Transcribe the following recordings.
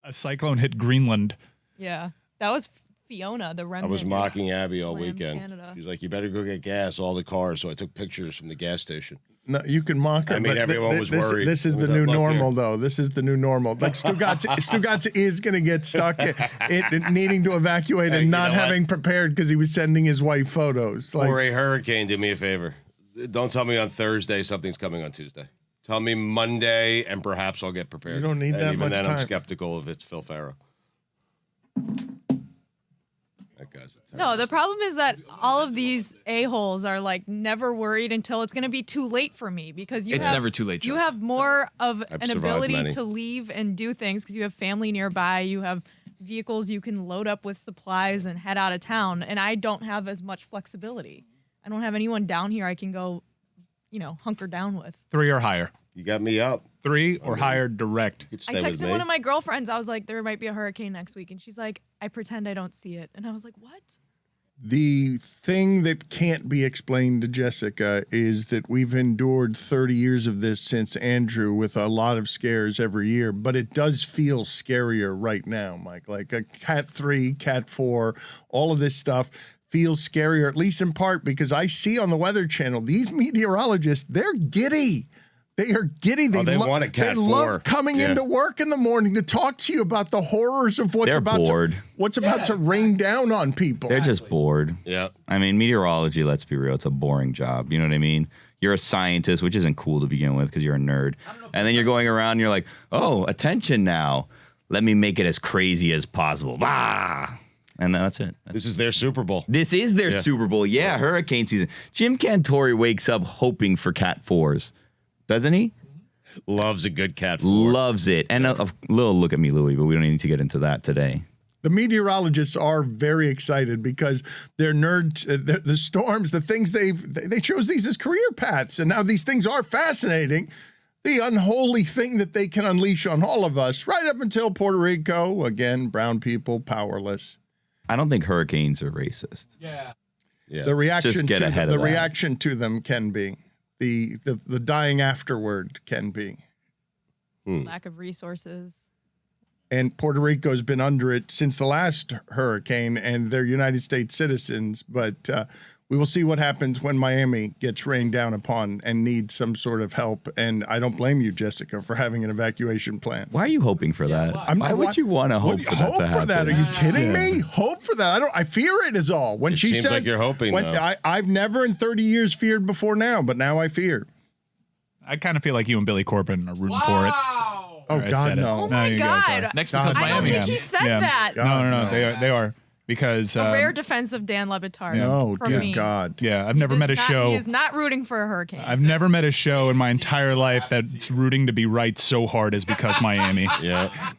A cyclone hit Greenland. Yeah. That was Fiona, the remnant. I was mocking Abby all Slammed weekend. Canada. She's like, you better go get gas, all the cars. So I took pictures from the gas station. No, you can mock her. I mean, but everyone was worried. This is the Look new here. normal, though. This is the new normal. Like Stugotz is going to get stuck needing to evacuate and not having prepared because he was sending his wife photos. Like, Or a hurricane, do me a favor. Don't tell me on Thursday something's coming on Tuesday. Tell me Monday, and perhaps I'll get prepared. You don't need and that even much then, time. I'm skeptical if it's Phil Farrow. That guy's a No, the problem is that all of these a-holes are like never worried until it's going to be too late for me because It's never too late, You Jess. have more of I've an survived ability many. to leave and do things because you have family nearby. You have vehicles you can load up with supplies and head out of town. And I don't have as much flexibility. I don't have anyone down here I can go, hunker down with. 3 or higher. You got me up. 3 or higher direct. You could I stay with texted me. one of my girlfriends. I was like, there might be a hurricane next week. And she's like, I pretend I don't see it. And I was like, what? the thing that can't be explained to Jessica is that we've endured 30 years of this since Andrew with a lot of scares every year, but it does feel scarier right now, Mike. Like a Cat 3, Cat 4, all of this stuff feels scarier, at least in part because I see on the Weather Channel, these meteorologists, they're giddy. They are giddy. They want a Cat 4. love coming into work in the morning to talk to you about the horrors of what's They're about bored. to rain down on people. They're just bored. Yeah. I mean, meteorology, let's be real, it's a boring job. You know what I mean? You're a scientist, which isn't cool to begin with because you're a nerd. And then you're going around and you're like, oh, attention now. Let me make it as crazy as possible. Bah! And that's it. This is their Super Bowl. This is their Super Bowl. Yeah, hurricane season. Jim Cantori wakes up hoping for Cat 4s. Doesn't he? Loves a good Cat 4. Loves it. And a little look at me, Louie, but we don't need to get into that today. The meteorologists are very excited because they're nerds. The storms, the things they chose these as career paths, and now these things are fascinating. The unholy thing that they can unleash on all of us, right up until Puerto Rico. Again, brown people powerless. I don't think hurricanes are racist. Yeah. The reaction Just get to ahead the of that. reaction to them can be the dying afterward can be. Lack of resources. And Puerto Rico's been under it since the last hurricane, and they're United States citizens. But we will see what happens when Miami gets rained down upon and needs some sort of help. And I don't blame you, Jessica, for having an evacuation plan. Why are you hoping for that? Why would you want to hope for that to happen? Are you kidding me? Hope for that? I fear it is all. When It she seems says, like you're hoping, though. I've never in 30 years feared before now, but now I fear. I kind of feel like you and Billy Corbin are rooting for it. Oh, I God, said it. no. Oh, my you guys God. are. Next because I don't Miami. think he said that. No. They are because A rare defense of Dan Le Batard. No, from dear me. God. yeah, I've never met a show. He is not rooting for a hurricane. I've never met a show in my entire life that's rooting to be right so hard as because Miami. Yeah.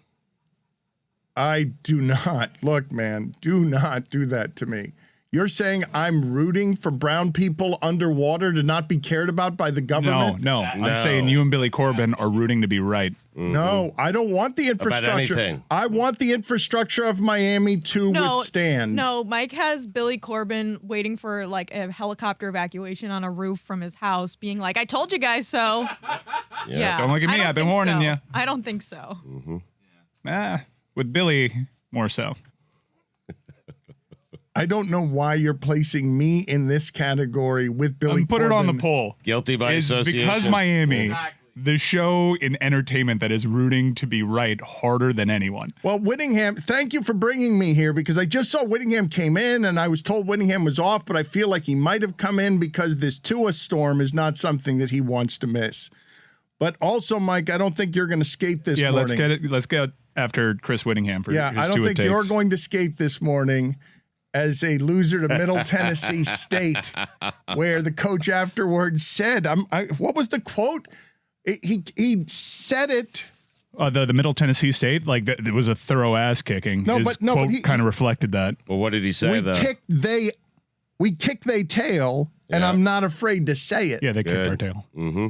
I do not. Look, man, do not do that to me. You're saying I'm rooting for brown people underwater to not be cared about by the government? No. I'm saying you and Billy Corbin are rooting to be right. No, I don't want the infrastructure. anything. I want the infrastructure of Miami to withstand. No, Mike has Billy Corbin waiting for like a helicopter evacuation on a roof from his house, being like, "I told you guys so." Yeah. Don't look at me, I don't I've been think warning so. you. I don't think so. With Billy, more so. I don't know why you're placing me in this category with Billy Put Corbin. it on the poll. Guilty by Is association. because Miami, the show in entertainment that is rooting to be right harder than anyone. Well, Whittingham, thank you for bringing me here because I just saw Whittingham came in and I was told Whittingham was off, but I feel like he might have come in because this Tua storm is not something that he wants to miss. But also, Mike, I don't think you're going to skate this morning. Let's get after Chris Whittingham for his I don't Tua think takes. you're going to skate this morning as a loser to Middle Tennessee State, where the coach afterwards said, what was the quote? He said it. The Middle Tennessee State, like there was a thorough ass kicking. His quote kind of reflected that. Well, what did he say, though? We kick they tail, and I'm not afraid to say it. Yeah, they kicked our tail. Mm-hmm.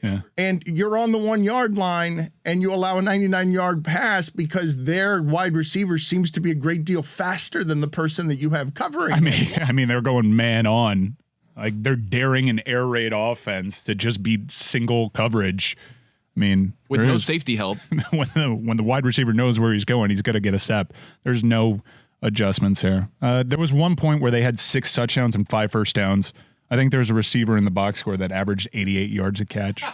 Yeah. And you're on the 1 yard line and you allow a 99-yard pass because their wide receiver seems to be a great deal faster than the person that you have covering. I mean, they're going man on. Like they're daring an air raid offense to just be single coverage. I mean, with no safety help. when the wide receiver knows where he's going, he's going to get a step. There's no adjustments here. There was one point where they had 6 touchdowns and 5 first downs. I think there was a receiver in the box score that averaged 88 yards a catch.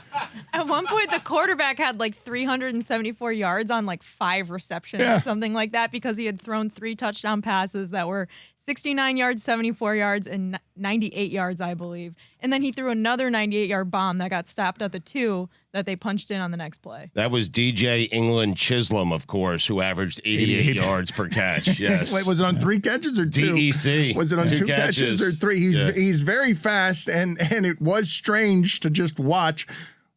At one point, the quarterback had like 374 yards on like 5 receptions or something like that because he had thrown 3 touchdown passes that were 69 yards, 74 yards, and 98 yards, I believe. And then he threw another 98-yard bomb that got stopped at the 2 that they punched in on the next play. That was DJ England Chisholm, of course, who averaged 88 yards per catch. Yes. Wait, was it on 3 catches or 2? DEC. Was it on 2 catches or 3? He's very fast, and it was strange to just watch.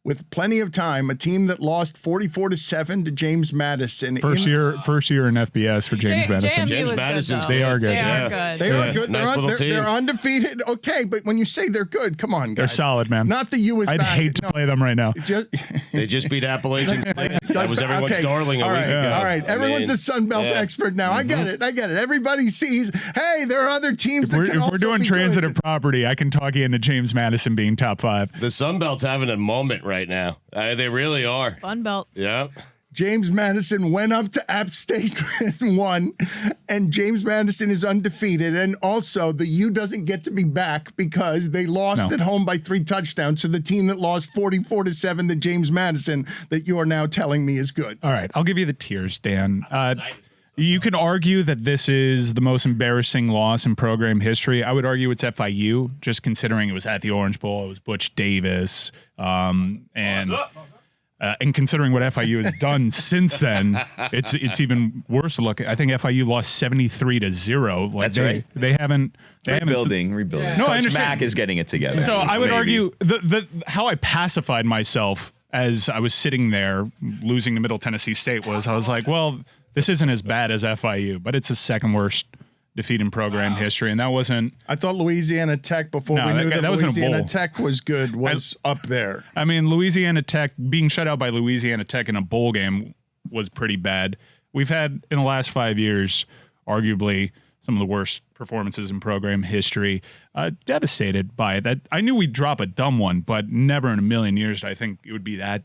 With plenty of time, a team that lost 44-7 to James Madison. First year in FBS for James Madison. James Madison's they are good. They are good. They are good. Nice little team. They're undefeated. Okay, but when you say they're good, come on, guys. They're solid, man. Not the U is I'd back. hate to play them right now. They just beat Appalachian State. That was everyone's darling a week ago. All right. Everyone's a Sun Belt expert now. I get it. Everybody sees, hey, there are other teams that can If also we're doing be transitive good. property, I can talk you into James Madison being top 5. The Sun Belt's having a moment right now. They really are. Fun belt. Yeah. James Madison went up to App State and won, and James Madison is undefeated. And also, the U doesn't get to be back because they lost at home by 3 touchdowns. So the team that lost 44-7 to James Madison that you are now telling me is good. All right, I'll give you the tiers, Dan. You can argue that this is the most embarrassing loss in program history. I would argue it's FIU, just considering it was at the Orange Bowl. It was Butch Davis, and considering what FIU has done since then, it's even worse to look at. I think FIU lost 73-0. Like That's right. They haven't. Rebuilding. No, Coach I understand. Mack is getting it together. So I would Maybe. argue the how I pacified myself as I was sitting there losing to Middle Tennessee State was I was like, well, this isn't as bad as FIU, but it's the second worst defeat in program history, and that wasn't. I thought Louisiana Tech, before we knew that wasn't a Louisiana bowl. Tech was good, was up there. I mean, Louisiana Tech being shut out by Louisiana Tech in a bowl game was pretty bad. We've had in the last 5 years, arguably some of the worst performances in program history. Devastated by it. That I knew we'd drop a dumb one, but never in a million years did I think it would be that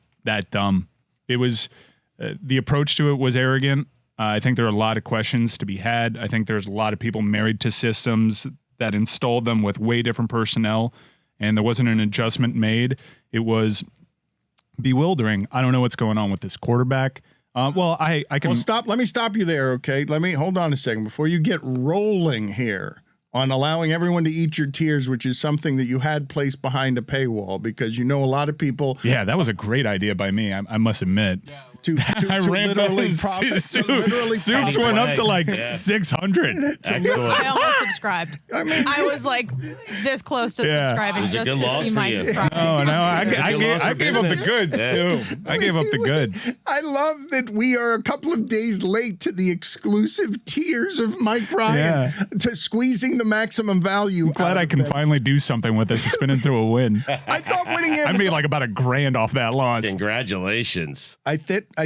dumb. It was the approach to it was arrogant. I think there are a lot of questions to be had. I think there's a lot of people married to systems that installed them with way different personnel, and there wasn't an adjustment made. It was bewildering. I don't know what's going on with this quarterback. I can stop. Let me stop you there, okay? Hold on a second before you get rolling here on allowing everyone to eat your tears, which is something that you had placed behind a paywall because you know a lot of people. Yeah, that was a great idea by me. I must admit. To literally profit. Suits went up to like 600. Excellent. I almost subscribed. I was like this close to subscribing It was a just good to loss see for my you. profit. I gave up the goods too. I gave up the goods. I love that we are a couple of days late to the exclusive tiers of Mike Ryan to squeezing the maximum value. I'm glad I can finally do something with this. Spin it through a win. I thought Whittingham. I made like about $1,000 off that loss. Congratulations. I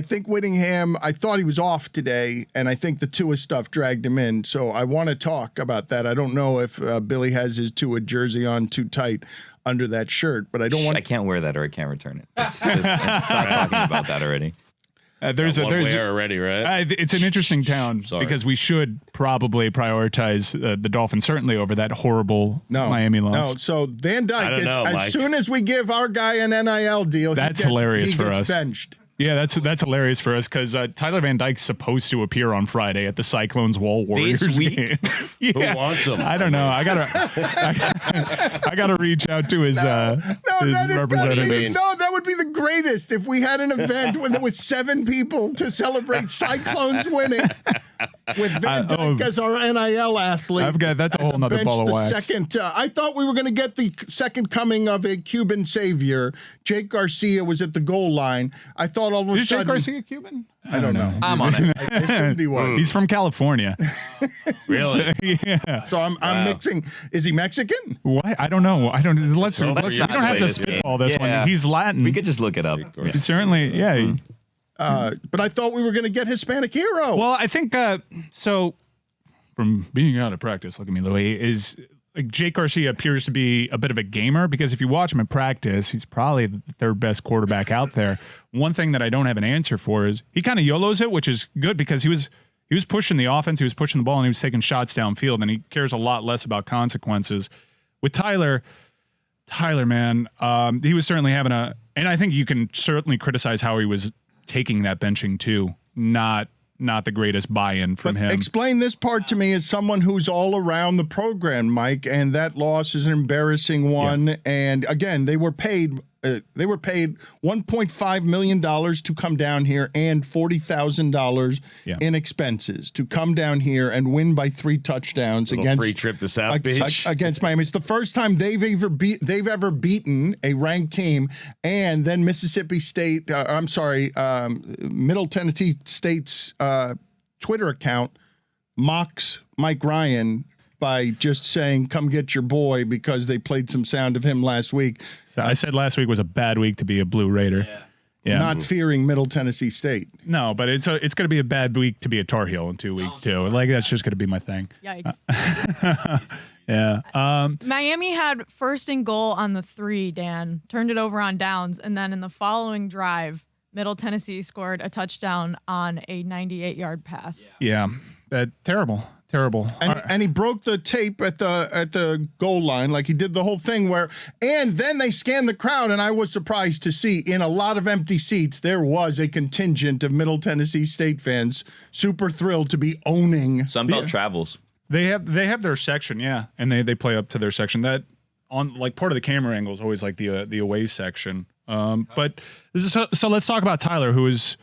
think Whittingham, I thought he was off today, and I think the Tua stuff dragged him in. So I want to talk about that. I don't know if Billy has his Tua jersey on too tight under that shirt, but I don't want. I can't wear that or I can't return it. Let's stop talking about that already. There's already, right? It's an interesting town because we should probably prioritize the Dolphins certainly over that horrible Miami loss. No, so Van Dyke, Mike. as soon as we give our guy an NIL deal, That's hilarious he for gets us. benched. Yeah, that's hilarious for us because Tyler Van Dyke's supposed to appear on Friday at the Cyclones Wall Warriors This week? game. Who wants him? I don't know. I gotta reach out to his representative. That would be the greatest if we had an event with 7 people to celebrate Cyclones winning with Van Dyke as our NIL athlete. That's a whole nother ball of wax. I thought we were going to get the second coming of a Cuban savior. Jake Garcia was at the goal line. I thought all of a Is sudden. Jake Garcia Cuban? I don't know. I'm on it. I assumed he was. He's from California. Really? Yeah. So I'm mixing. Is he Mexican? What? I don't know. We don't have not to play spitball this Yeah. one. He's Latin. We could just look it up. Certainly, yeah. But I thought we were going to get Hispanic hero. Well, I think so. From being out of practice, look at me, Louis. Is like Jake Garcia appears to be a bit of a gamer, because if you watch him in practice, he's probably the third best quarterback out there. One thing that I don't have an answer for is he kind of YOLOs it, which is good because he was pushing the offense, he was pushing the ball, and he was taking shots downfield, and he cares a lot less about consequences. With Tyler, man, he was certainly having and I think you can certainly criticize how he was taking that benching too. Not the greatest buy-in from him. Explain this part to me as someone who's all around the program, Mike, and that loss is an embarrassing one. Yeah. And again, they were paid $1.5 million to come down here and $40,000 in expenses to come down here and win by 3 touchdowns against free trip to South Beach against Miami. It's the first time they've ever beaten a ranked team, and then Mississippi State. Middle Tennessee State's Twitter account mocks Mike Ryan by just saying, come get your boy, because they played some sound of him last week. So I said last week was a bad week to be a Blue Raider. Yeah. Not fearing Middle Tennessee State. No, but it's going to be a bad week to be a Tar Heel in 2 weeks, too. Like, that's just going to be my thing. Yikes. Yeah. Miami had first and goal on the 3, Dan, turned it over on downs, and then in the following drive, Middle Tennessee scored a touchdown on a 98-yard pass. Yeah. Terrible. And he broke the tape at the goal line, like he did the whole thing and then they scanned the crowd, and I was surprised to see in a lot of empty seats there was a contingent of Middle Tennessee State fans super thrilled to be owning Sunbelt Travels. They have their section, yeah, and they play up to their section. That on like part of the camera angle is always like the away section. But this is so let's talk about Tyler, who is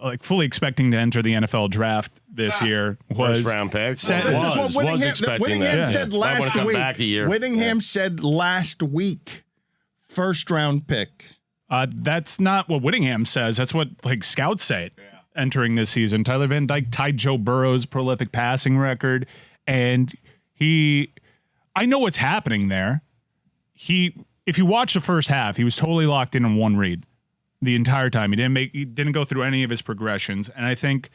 like fully expecting to enter the NFL draft this year. Was first round pick. This is what Whittingham said last week. Back a year. Whittingham said last week, first round pick. That's not what Whittingham says. That's what like scouts say entering this season. Tyler Van Dyke tied Joe Burrow's prolific passing record, and I know what's happening there. If you watch the first half, he was totally locked in on one read the entire time. He didn't go through any of his progressions. And I think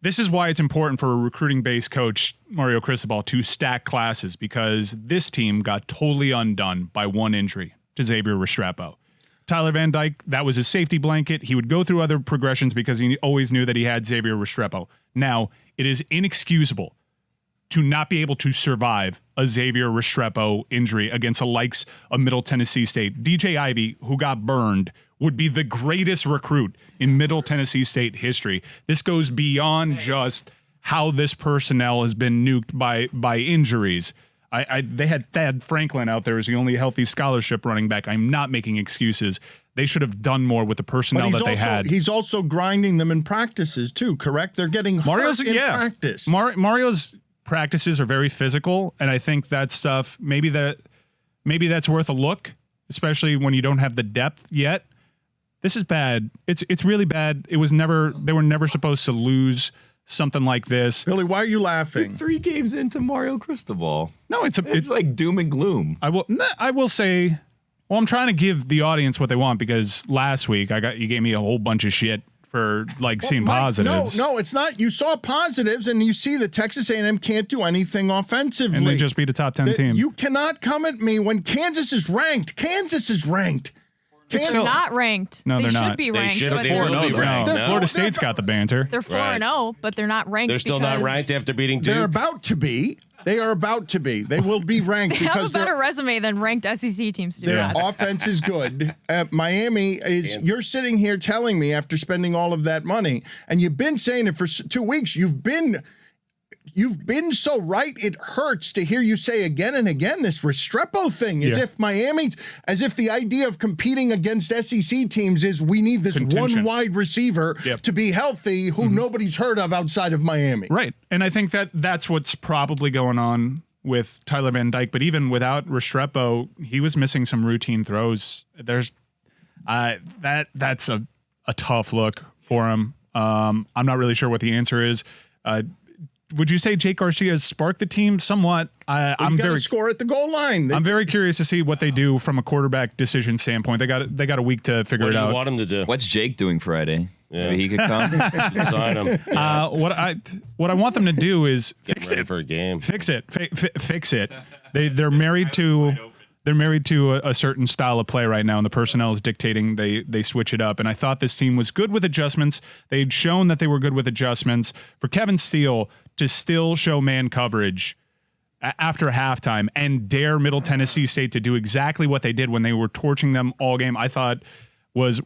this is why it's important for a recruiting-based coach, Mario Cristobal, to stack classes, because this team got totally undone by one injury to Xavier Restrepo. Tyler Van Dyke, that was his safety blanket. He would go through other progressions because he always knew that he had Xavier Restrepo. Now, it is inexcusable to not be able to survive a Xavier Restrepo injury against the likes of Middle Tennessee State. DJ Ivey, who got burned, would be the greatest recruit in Middle Tennessee State history. This goes beyond just how this personnel has been nuked by injuries. They had Thad Franklin out there as the only healthy scholarship running back. I'm not making excuses. They should have done more with the personnel that they had. He's also grinding them in practices too, correct? They're getting hurt in practice. Mario's practices are very physical, and I think that stuff, maybe that's worth a look, especially when you don't have the depth yet. This is bad. It's really bad. They were never supposed to lose something like this. Billy, why are you laughing? 3 games into Mario Cristobal. No, it's like doom and gloom. I will say, well, I'm trying to give the audience what they want, because last week you gave me a whole bunch of shit for seeing positives. No, it's not. You saw positives, and you see that Texas A&M can't do anything offensively. And they just beat a top 10 team. You cannot come at me when Kansas is ranked. They're not ranked. No, they're not. They should be ranked. They should be ranked. No. Florida State's got the banter. They're 4-0, but they're not ranked. They're still not ranked after beating Duke. They're about to be. They are about to be. They will be ranked they because have a better resume than ranked SEC teams do. Their offense is good. Miami is. You're sitting here telling me after spending all of that money, and you've been saying it for 2 weeks. You've been so right. It hurts to hear you say again and again this Restrepo thing, as if the idea of competing against SEC teams is we need this one wide receiver to be healthy who nobody's heard of outside of Miami. Right. And I think that's what's probably going on with Tyler Van Dyke. But even without Restrepo, he was missing some routine throws. There's that's a tough look for him. I'm not really sure what the answer is. Would you say Jake Garcia has sparked the team somewhat? I'm very score at the goal line. I'm very curious to see what they do from a quarterback decision standpoint. They got a week to figure it out. What do you want him to do? What's Jake doing Friday? Yeah. Maybe he could come. Sign him. What I want them to do is fix Ready it. for a game. Fix it. Fix it. They're married to a certain style of play right now, and the personnel is dictating they switch it up. And I thought this team was good with adjustments. They'd shown that they were good with adjustments. For Kevin Steele to still show man coverage after halftime and dare Middle Tennessee State to do exactly what they did when they were torching them all game, I thought was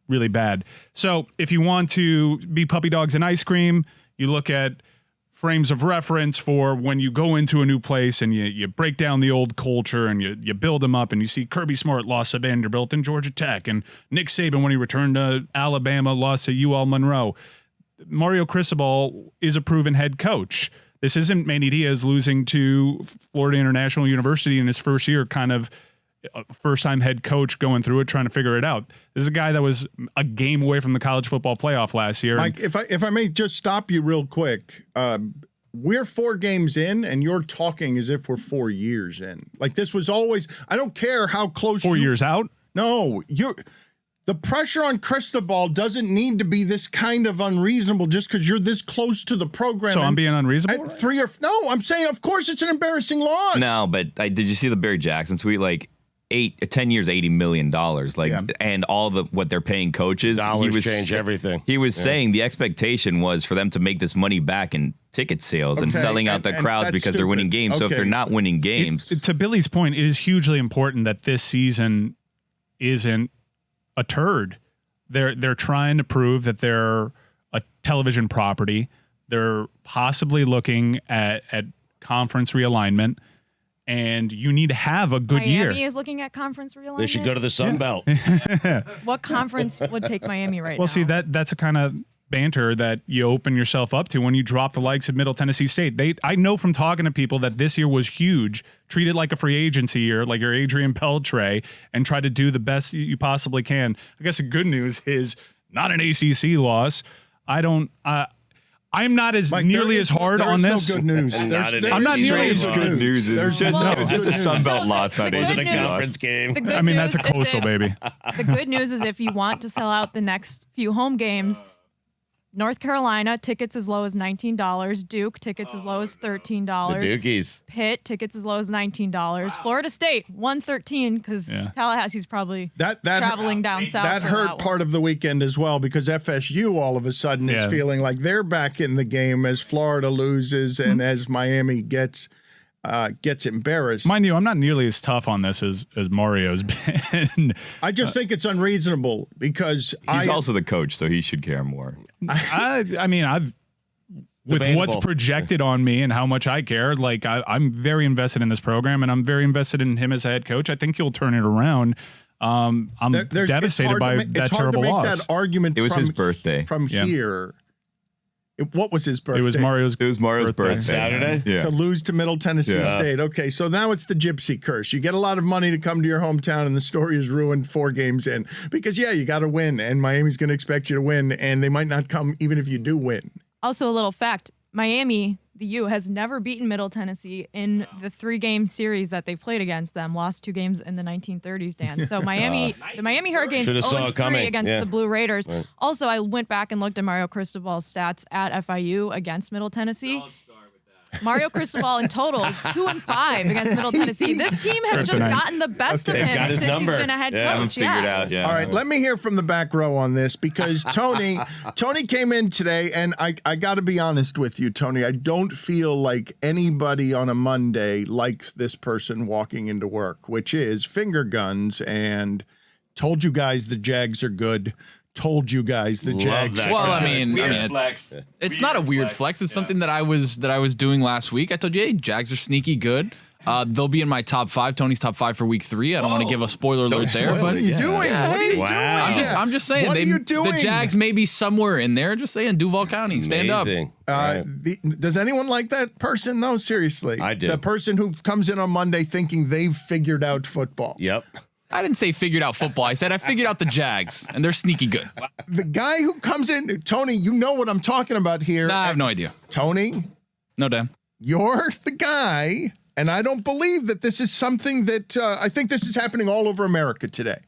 really bad. So if you want to be puppy dogs and ice cream, you look at frames of reference for when you go into a new place and you break down the old culture and you build them up, and you see Kirby Smart lost to Vanderbilt and Georgia Tech, and Nick Saban, when he returned to Alabama, lost to UL Monroe. Mario Cristobal is a proven head coach. This isn't Manny Diaz losing to Florida International University in his first year, kind of a first-time head coach going through it, trying to figure it out. This is a guy that was a game away from the college football playoff last year. Mike, if I may just stop you real quick, we're 4 games in, and you're talking as if we're 4 years in. Like, this was always. I don't care how close. 4 years out. No, the pressure on Cristobal doesn't need to be this kind of unreasonable just because you're this close to the program. So I'm being unreasonable. I'm saying, of course, it's an embarrassing loss. No, but did you see the Barry Jackson tweet? Like 10 years, $80 million. And all what they're paying coaches. Dollars change everything. He was saying the expectation was for them to make this money back in ticket sales and selling out the crowds because they're winning games. So if they're not winning games, to Billy's point, it is hugely important that this season isn't a turd. They're trying to prove that they're a television property. They're possibly looking at conference realignment, and you need to have a good year. Miami is looking at conference realignment. They should go to the Sun Belt. What conference would take Miami right now? Well, see, that's a kind of banter that you open yourself up to when you drop the likes of Middle Tennessee State. I know from talking to people that this year was huge. Treat it like a free agency year, like your Adrian Peltre, and try to do the best you possibly can. I guess the good news is not an ACC loss. I'm not as Mike, nearly as hard on this. No good news. I'm not nearly as good. it's just a Sun Belt loss, not Was it a ACC conference loss. game? The good I mean, that's a news is coastal, baby. The good news is if you want to sell out the next few home games, North Carolina, tickets as low as $19. Duke, tickets as low as $13. The Dukies. Pitt, tickets as low as $19. Florida State, $113 because Tallahassee's probably traveling down south. That hurt part of the weekend as well because FSU all of a sudden is feeling like they're back in the game as Florida loses and as Miami gets embarrassed. Mind you, I'm not nearly as tough on this as Mario's been. I just think it's unreasonable because He's also the coach, so he should care more. I mean, I've with Debatable. what's projected on me and how much I care, like I'm very invested in this program and I'm very invested in him as a head coach. I think he'll turn it around. I'm devastated by that terrible loss. That argument. It was his birthday. From here. What was his birthday? It was Mario's birthday. Saturday? Yeah. To lose to Middle Tennessee State. Okay, so now it's the gypsy curse. You get a lot of money to come to your hometown, and the story is ruined 4 games in. Because, you got to win, and Miami's going to expect you to win, and they might not come even if you do win. Also, a little fact, Miami, the U, has never beaten Middle Tennessee in the 3-game series that they've played against them. Lost 2 games in the 1930s, Dan. So the Miami Hurricanes 0-3 against the Blue Raiders. Right. Also, I went back and looked at Mario Cristobal's stats at FIU against Middle Tennessee. Mario Cristobal in total is 2-5 against Middle Tennessee. This team has just gotten the best of him since he's been a head coach. Figured out. Yeah. All right, let me hear from the back row on this because Tony came in today, and I got to be honest with you, Tony. I don't feel like anybody on a Monday likes this person walking into work, which is finger guns and told you guys the Jags are good. Told you guys the Jags. Well, I mean, it's not a weird flex. It's something that I was doing last week. I told you, hey, Jags are sneaky good. They'll be in my top 5, Tony's top 5 for week 3. I don't want to give a spoiler alert there, but what are you doing? Yeah, what are you doing? I'm just saying. What are you doing? The Jags may be somewhere in there. Just saying, Duval County, stand up. Does anyone like that person though? Seriously, I do. The person who comes in on Monday thinking they've figured out football. Yep. I didn't say figured out football. I said I figured out the Jags, and they're sneaky good. The guy who comes in, Tony, you know what I'm talking about here. Nah, I have no idea. Tony, No, Dan. you're the guy, and I don't believe that this is something that I think this is happening all over America today.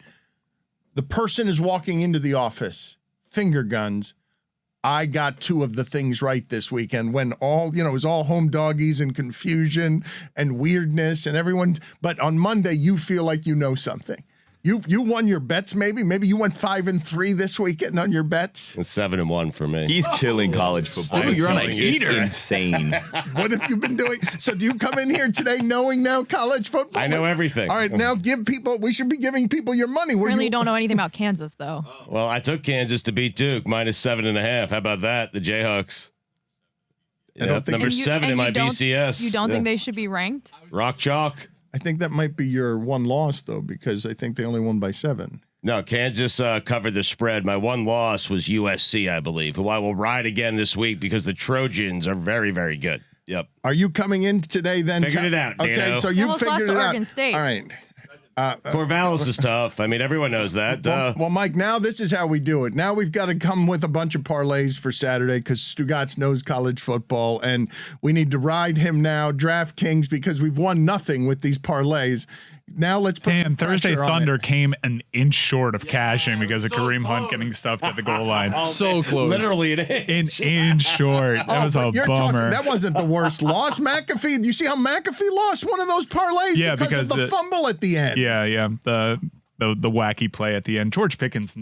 The person is walking into the office finger guns, I got two of the things right this weekend when all, it was all home doggies and confusion and weirdness and everyone. But on Monday, you feel like you know something. You won your bets, maybe you went 5-3 this weekend on your bets. It's 7-1 for me. He's killing college football. Stu, you're on a It's heater. insane. What have you been doing? So do you come in here today knowing now college football? I know everything. All right, now we should be giving people your money. Apparently you don't know anything about Kansas, though. Well, I took Kansas to beat Duke -7.5. How about that? The Jayhawks. I don't think- Number And you- 7 and in my you don't- BCS. You don't Yeah. think they should be ranked? Rock chalk? I think that might be your one loss, though, because I think they only won by 7. No, Kansas covered the spread. My one loss was USC, I believe, who I will ride again this week because the Trojans are very, very good. Yep. Are you coming in today then? Figured it out, Okay, Dano. so They you almost figured lost it to out. Oregon State. All right. Corvallis is tough. I mean, everyone knows that. Well, Mike, now this is how we do it. Now we've got to come with a bunch of parlays for Saturday because Stugotz knows college football, and we need to ride him now, DraftKings, because we've won nothing with these parlays. Now let's put some And Thursday pressure on Thunder it. came an inch short of cashing because of Kareem Hunt getting stuffed at the goal line. So close. Literally an An inch. inch short. That was a But you're bummer. talking, that wasn't the worst loss. McAfee, you see how McAfee lost one of those parlays Yeah, because of the because fumble at the end. Yeah. The wacky play at the end. George Pickens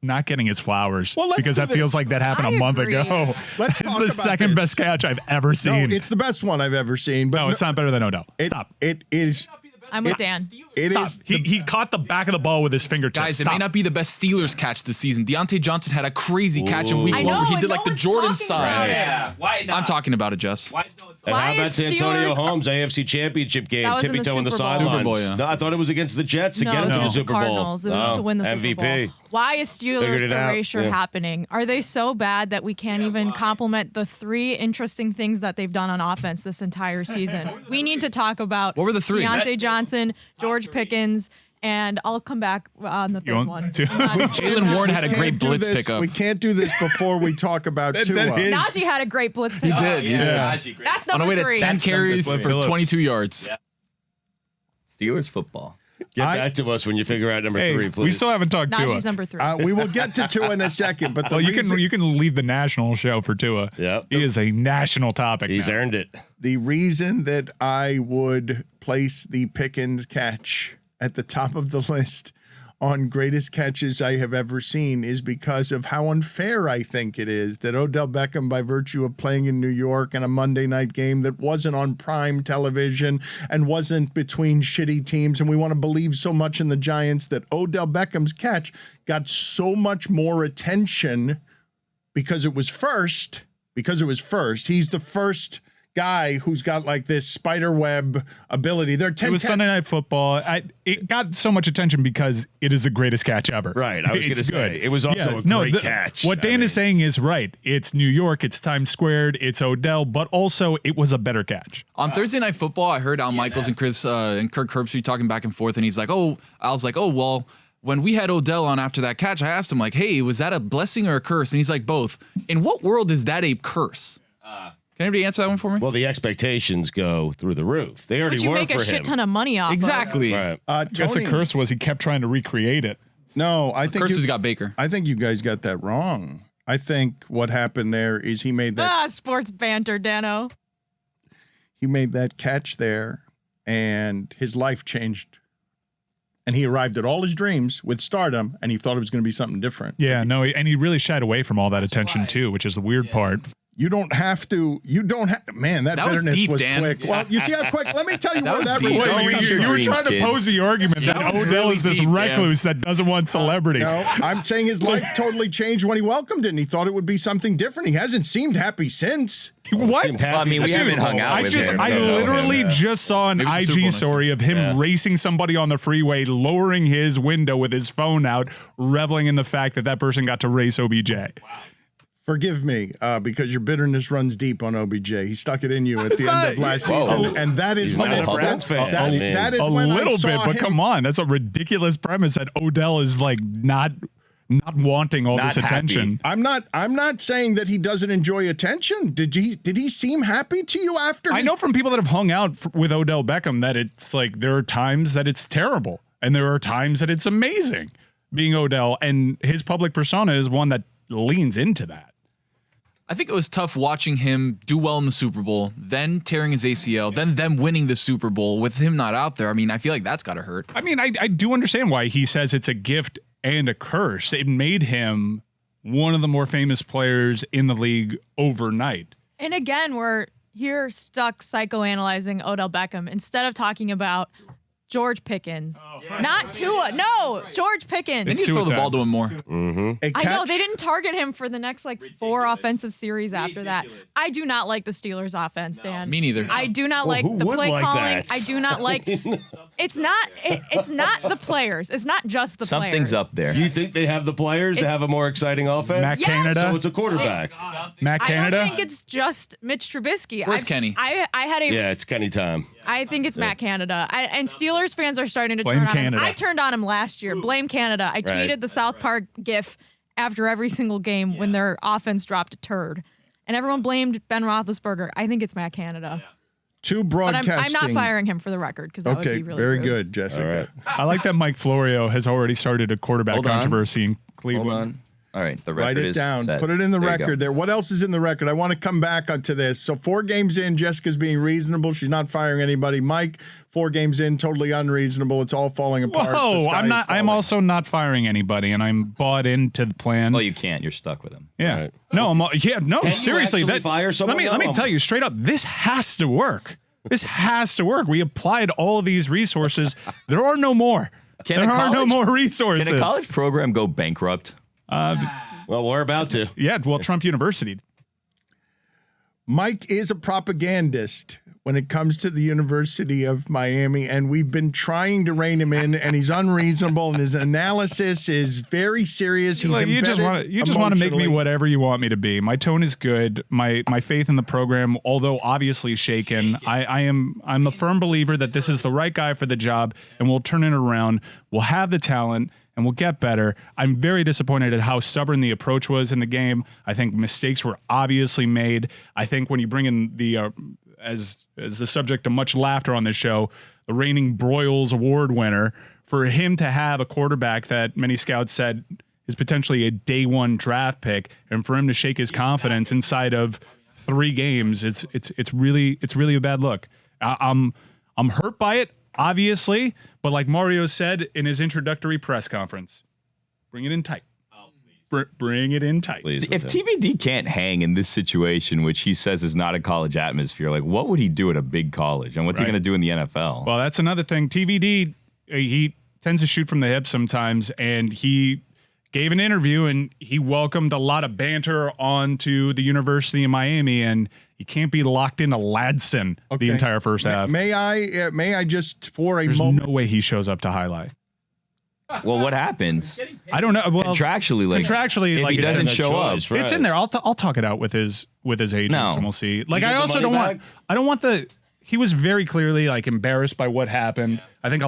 not getting his flowers Well, let's because do that this. feels like that happened I a month agree. ago. Let's It's talk the about second this. best catch I've ever No, seen. it's the best one I've ever seen. But No, it's not better than Odell. Stop. It is. I'm with Dan. It Stop. is. He caught the back of the ball with his fingertips. Guys, it Stop. may not be the best Steelers catch this season. Deontay Johnson had a crazy catch in week I 1 where know, he and did no like the one's Jordan talking side. about it. Yeah, why not? I'm talking about it, Jess. Why is no one And Why how about is Antonio Steelers- Holmes, AFC Championship game, That was in tippy the toe on the Super Bowl. sidelines? Super Bowl, yeah. No, I thought it was against the Jets to No, get it into was the against the Super Bowl. Cardinals. It was to win the MVP. Super Bowl. Why is Figured Steelers it out. erasure Yeah. happening? Are they so bad that we can't even compliment the 3 interesting things that they've done on offense this entire season? We need to talk about What were the 3? Deontay Johnson, George Pickens, and I'll come back on the You third want one. to? Jalen Warren had a We great can't do blitz this- pickup. We can't do this before we talk about That Tua. is- Najee had a great blitz He pickup. did. He did. Najee, great. That's On the number way to 3. 10 carries Flip for Phillips. 22 yards. Steelers football. Get back to us when you figure out number Hey, 3, please. we still haven't talked Tua. Najee's number 3. We will get to Tua in a second, but the Well, reason, you can leave the national show for Tua. Yep. He is a national topic. He's now. earned it. the reason that I would place the Pickens catch at the top of the list on greatest catches I have ever seen is because of how unfair I think it is that Odell Beckham, by virtue of playing in New York in a Monday night game that wasn't on prime television and wasn't between shitty teams, and we want to believe so much in the Giants, that Odell Beckham's catch got so much more attention because it was first. He's the first guy who's got like this spider web ability. They're 10 It was Sunday Night Football. It got so much attention because it is the greatest catch ever. Right. I was going to It's say, good. it was also a great catch. What I Dan mean, is saying is right. It's New York. It's Times Squared. It's Odell. But also, it was a better catch. On Thursday Night Football, I heard Al Michaels and Chris and Kirk Herbstreit talking back and forth, and he's like, I was like, well, when we had Odell on after that catch, I asked him, like, hey, was that a blessing or a curse? And he's like, both. In what world is that a curse? Can anybody answer that one for me? Well, the expectations go through the roof. They already Which you were make for a shit him. ton of money off Exactly. Right. I guess the Tony, curse was he kept trying to recreate it. No, I think Curse you, has got Baker. I think you guys got that wrong. I think what happened there is he made that Sports banter, Dano. catch there, and his life changed. And he arrived at all his dreams with stardom, and he thought it was going to be something different. Yeah, no, and he really shied away from all that attention too, which is the weird part. You don't have to. You don't have. Man, that That was bitterness deep, was Dan. quick. Well, you see how quick. Let me tell you That where was that deep. was Wait, going. you- You were dreams, trying to kids. pose the argument that That was Odell really is this deep, man. recluse that doesn't want celebrity. No, I'm saying his life totally changed when he welcomed it, and he thought it would be something different. He hasn't seemed happy since. What? Seemed happy. I mean, we Dude, haven't hung out I with just, him. I so- literally just saw an Maybe the Super Bowl IG next story of him racing somebody on the freeway, lowering his window with his phone out, reveling in the fact that that person got to race OBJ. Forgive me, because your bitterness runs deep on OBJ. He stuck it in you at It's the end not- of last Whoa. season, and that is He's when not it, a Browns fan. that- I mean, that is A when I little saw bit, but him. come on, that's a ridiculous premise that Odell is like not wanting all Not this happy. attention. I'm not saying that he doesn't enjoy attention. Did he seem happy to you after? I his- know from people that have hung out with Odell Beckham that it's like there are times that it's terrible and there are times that it's amazing being Odell, and his public persona is one that leans into that. I think it was tough watching him do well in the Super Bowl, then tearing his ACL, then them winning the Super Bowl with him not out there. I mean, I feel like that's got to hurt. I mean, I do understand why he says it's a gift and a curse. It made him one of the more famous players in the league overnight. And again, we're here stuck psychoanalyzing Odell Beckham instead of talking about George Pickens. Not Tua. No, George Pickens. They need to throw the ball to him more. I know they didn't target him for the next 4 offensive series after that. I do not like the Steelers offense, Dan. Me neither. I do not like who the would play like calling. that? I do not like. It's not the players. It's not just the players. Something's up there. You think they have the players to have a more exciting offense? Matt Yes. Canada. So it's a quarterback. Matt I Canada. don't think it's just Mitch Trubisky. Where's Kenny? I had a. Yeah, it's Kenny time. I think it's Matt Canada. And Steelers fans are starting to Blame turn on him. Canada. I turned on him last year. Blame Canada. I tweeted Right. the South Park gif after every single game when their offense dropped a turd. And everyone blamed Ben Roethlisberger. I think it's Matt Canada. Two But broadcasting. I'm not firing him for the record because that would Okay, be really very rude. good, Jessica. I like that Mike Florio has already started a quarterback Hold on. controversy in Hold Cleveland. on. All right, the Write record it is down. set. Put it in the There you go. record there. What else is in the record? I want to come back onto this. So 4 games in, Jessica's being reasonable. She's not firing anybody. Mike, 4 games in, totally unreasonable. It's all falling apart. The Whoa, sky I'm is not. I'm falling. also not firing anybody, and I'm bought into the plan. Well, you can't. You're stuck with him. Yeah. Right. No, no, you seriously. actually fire someone? Let me No. tell you straight up, this has to work. This has to work. We applied all these resources. There are no more. Can there a are no college- more resources. Can a college program go bankrupt? Well, we're about to. Yeah, well, Trump University. Mike is a propagandist when it comes to the University of Miami, and we've been trying to rein him in, and he's unreasonable, and his analysis is very serious. He's Look, you just want to make me whatever you want me to be. My tone is good. My faith in the program, although obviously shaken, I'm a firm believer that this is the right guy for the job, and we'll turn it around. We'll have the talent, and we'll get better. I'm very disappointed at how stubborn the approach was in the game. I think mistakes were obviously made. I think when you bring in the as the subject of much laughter on this show, the reigning Broyles Award winner, for him to have a quarterback that many scouts said is potentially a day 1 draft pick, and for him to shake his confidence inside of 3 games, it's really a bad look. I'm hurt by it, obviously, but like Mario said in his introductory press conference, bring it in tight. Bring it in tight. Please, If TVD can't hang in this situation, which he says is not a college atmosphere, like what would he do at a big college, and what's he Right. going to do in the NFL? Well, that's another thing. TVD, he tends to shoot from the hip sometimes, and he gave an interview and he welcomed a lot of banter onto the University of Miami, and you can't be locked into Ladson the entire first half. May I just for a There's moment? no way he shows up to highlight. Well, what happens I don't know. Well, contractually? Like contractually, if like he it's doesn't a show choice, up, right? it's in there. I'll talk it out with his agents, No. and we'll see. Like get I the also money don't back? want the. He was very clearly like embarrassed by what happened. I think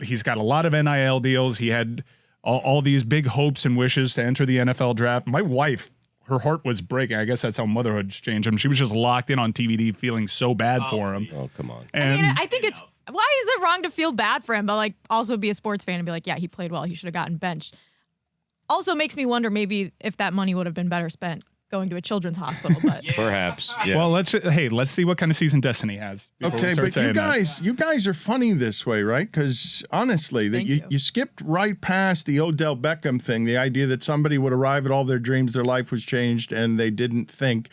he's got a lot of NIL deals. He had all these big hopes and wishes to enter the NFL draft. My wife, her heart was breaking. I guess that's how motherhood's changed him. She was just locked in on TVD, feeling so bad for him. Oh, come on. And I mean, I think it's why is it wrong to feel bad for him, but like also be a sports fan and be like, yeah, he played well. He should have gotten benched. Also makes me wonder maybe if that money would have been better spent going to a children's hospital. But Perhaps. Yeah. well, let's see what kind of season Destiny has. before we Okay, start but saying you guys are funny this way, right? Because honestly, that Thank you skipped right past the Odell Beckham thing, the idea that somebody would arrive at all their dreams, their life was changed, and they didn't think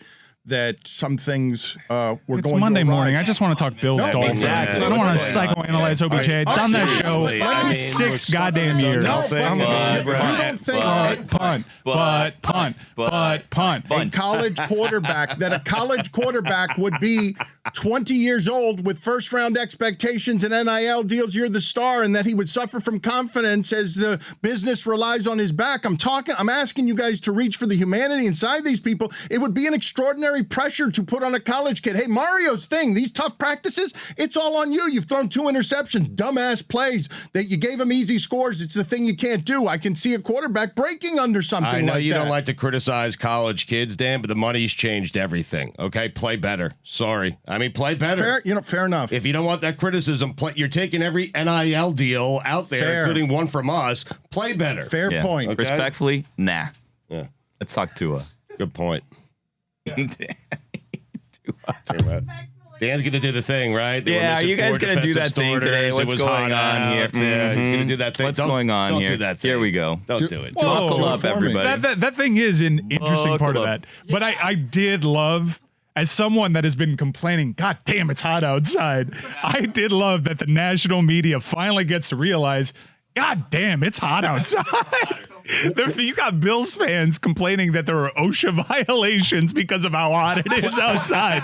that some things were It's going Monday to arrive. morning. I just want to talk Bills No, Dolphins. exactly. I don't want to What's going on? psychoanalyze OBJ. I've done that show Seriously, I mean, 6 we're goddamn stuck on years. nothing. I'm- But- You don't think But punt, but punt, but punt. a college quarterback would be 20 years old with first round expectations and NIL deals, you're the star, and that he would suffer from confidence as the business relies on his back. I'm asking you guys to reach for the humanity inside these people. It would be an extraordinary pressure to put on a college kid. Hey, Mario's thing, these tough practices, it's all on you. You've thrown 2 interceptions, dumbass plays that you gave him easy scores. It's the thing you can't do. I can see a quarterback breaking under something I know like you that. don't like to criticize college kids, Dan, but the money's changed everything. Okay, play better. Sorry, I mean play better. Fair enough. If you don't want that criticism, you're taking every NIL deal out there, Fair. including one from us. Play better. Fair Yeah. point. Okay. Respectfully, nah. Yeah. Let's talk Tua. Good point. Dan's going to do the thing, right? Yeah, are you guys going to do that thing today? What's going on here? Yeah, he's going to do that thing. What's going on don't here? Do that thing. Here we go. Don't do it. Whoa. Buckle up, everybody. That thing is an interesting Buckle part of up. that. But I did love, as someone that has been complaining, God damn, it's hot outside. I did love that the national media finally gets to realize, God damn, it's hot outside. You got Bills fans complaining that there are OSHA violations because of how hot it is outside.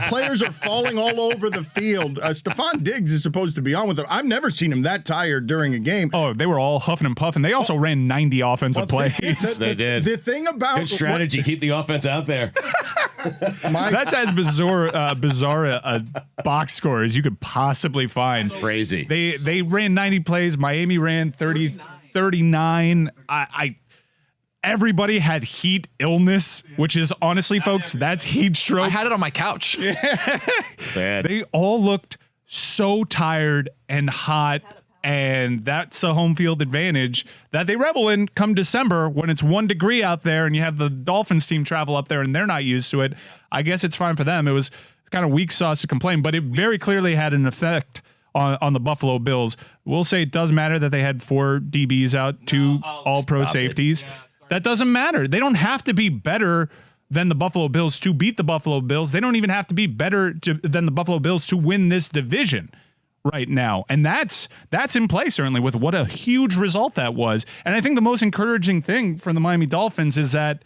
Players are falling all over the field. Stephon Diggs is supposed to be on with it. I've never seen him that tired during a game. Oh, they were all huffing and puffing. They also ran 90 offensive plays. They did. The thing about Good strategy. Keep the offense out there. That's as bizarre a box score as you could possibly find. Crazy. They ran 90 plays. Miami ran 39. Everybody had heat illness, which is honestly, folks, that's heat stroke. I had it on my couch. Bad. They all looked so tired and hot, and that's a home field advantage that they revel in come December when it's 1 degree out there and you have the Dolphins team travel up there and they're not used to it. I guess it's fine for them. It was kind of weak sauce to complain, but it very clearly had an effect on the Buffalo Bills. We'll say it does matter that they had 4 DBs out, 2 all-pro safeties. That doesn't matter. They don't have to be better than the Buffalo Bills to beat the Buffalo Bills. They don't even have to be better than the Buffalo Bills to win this division right now. And that's in play, certainly, with what a huge result that was. And I think the most encouraging thing from the Miami Dolphins is that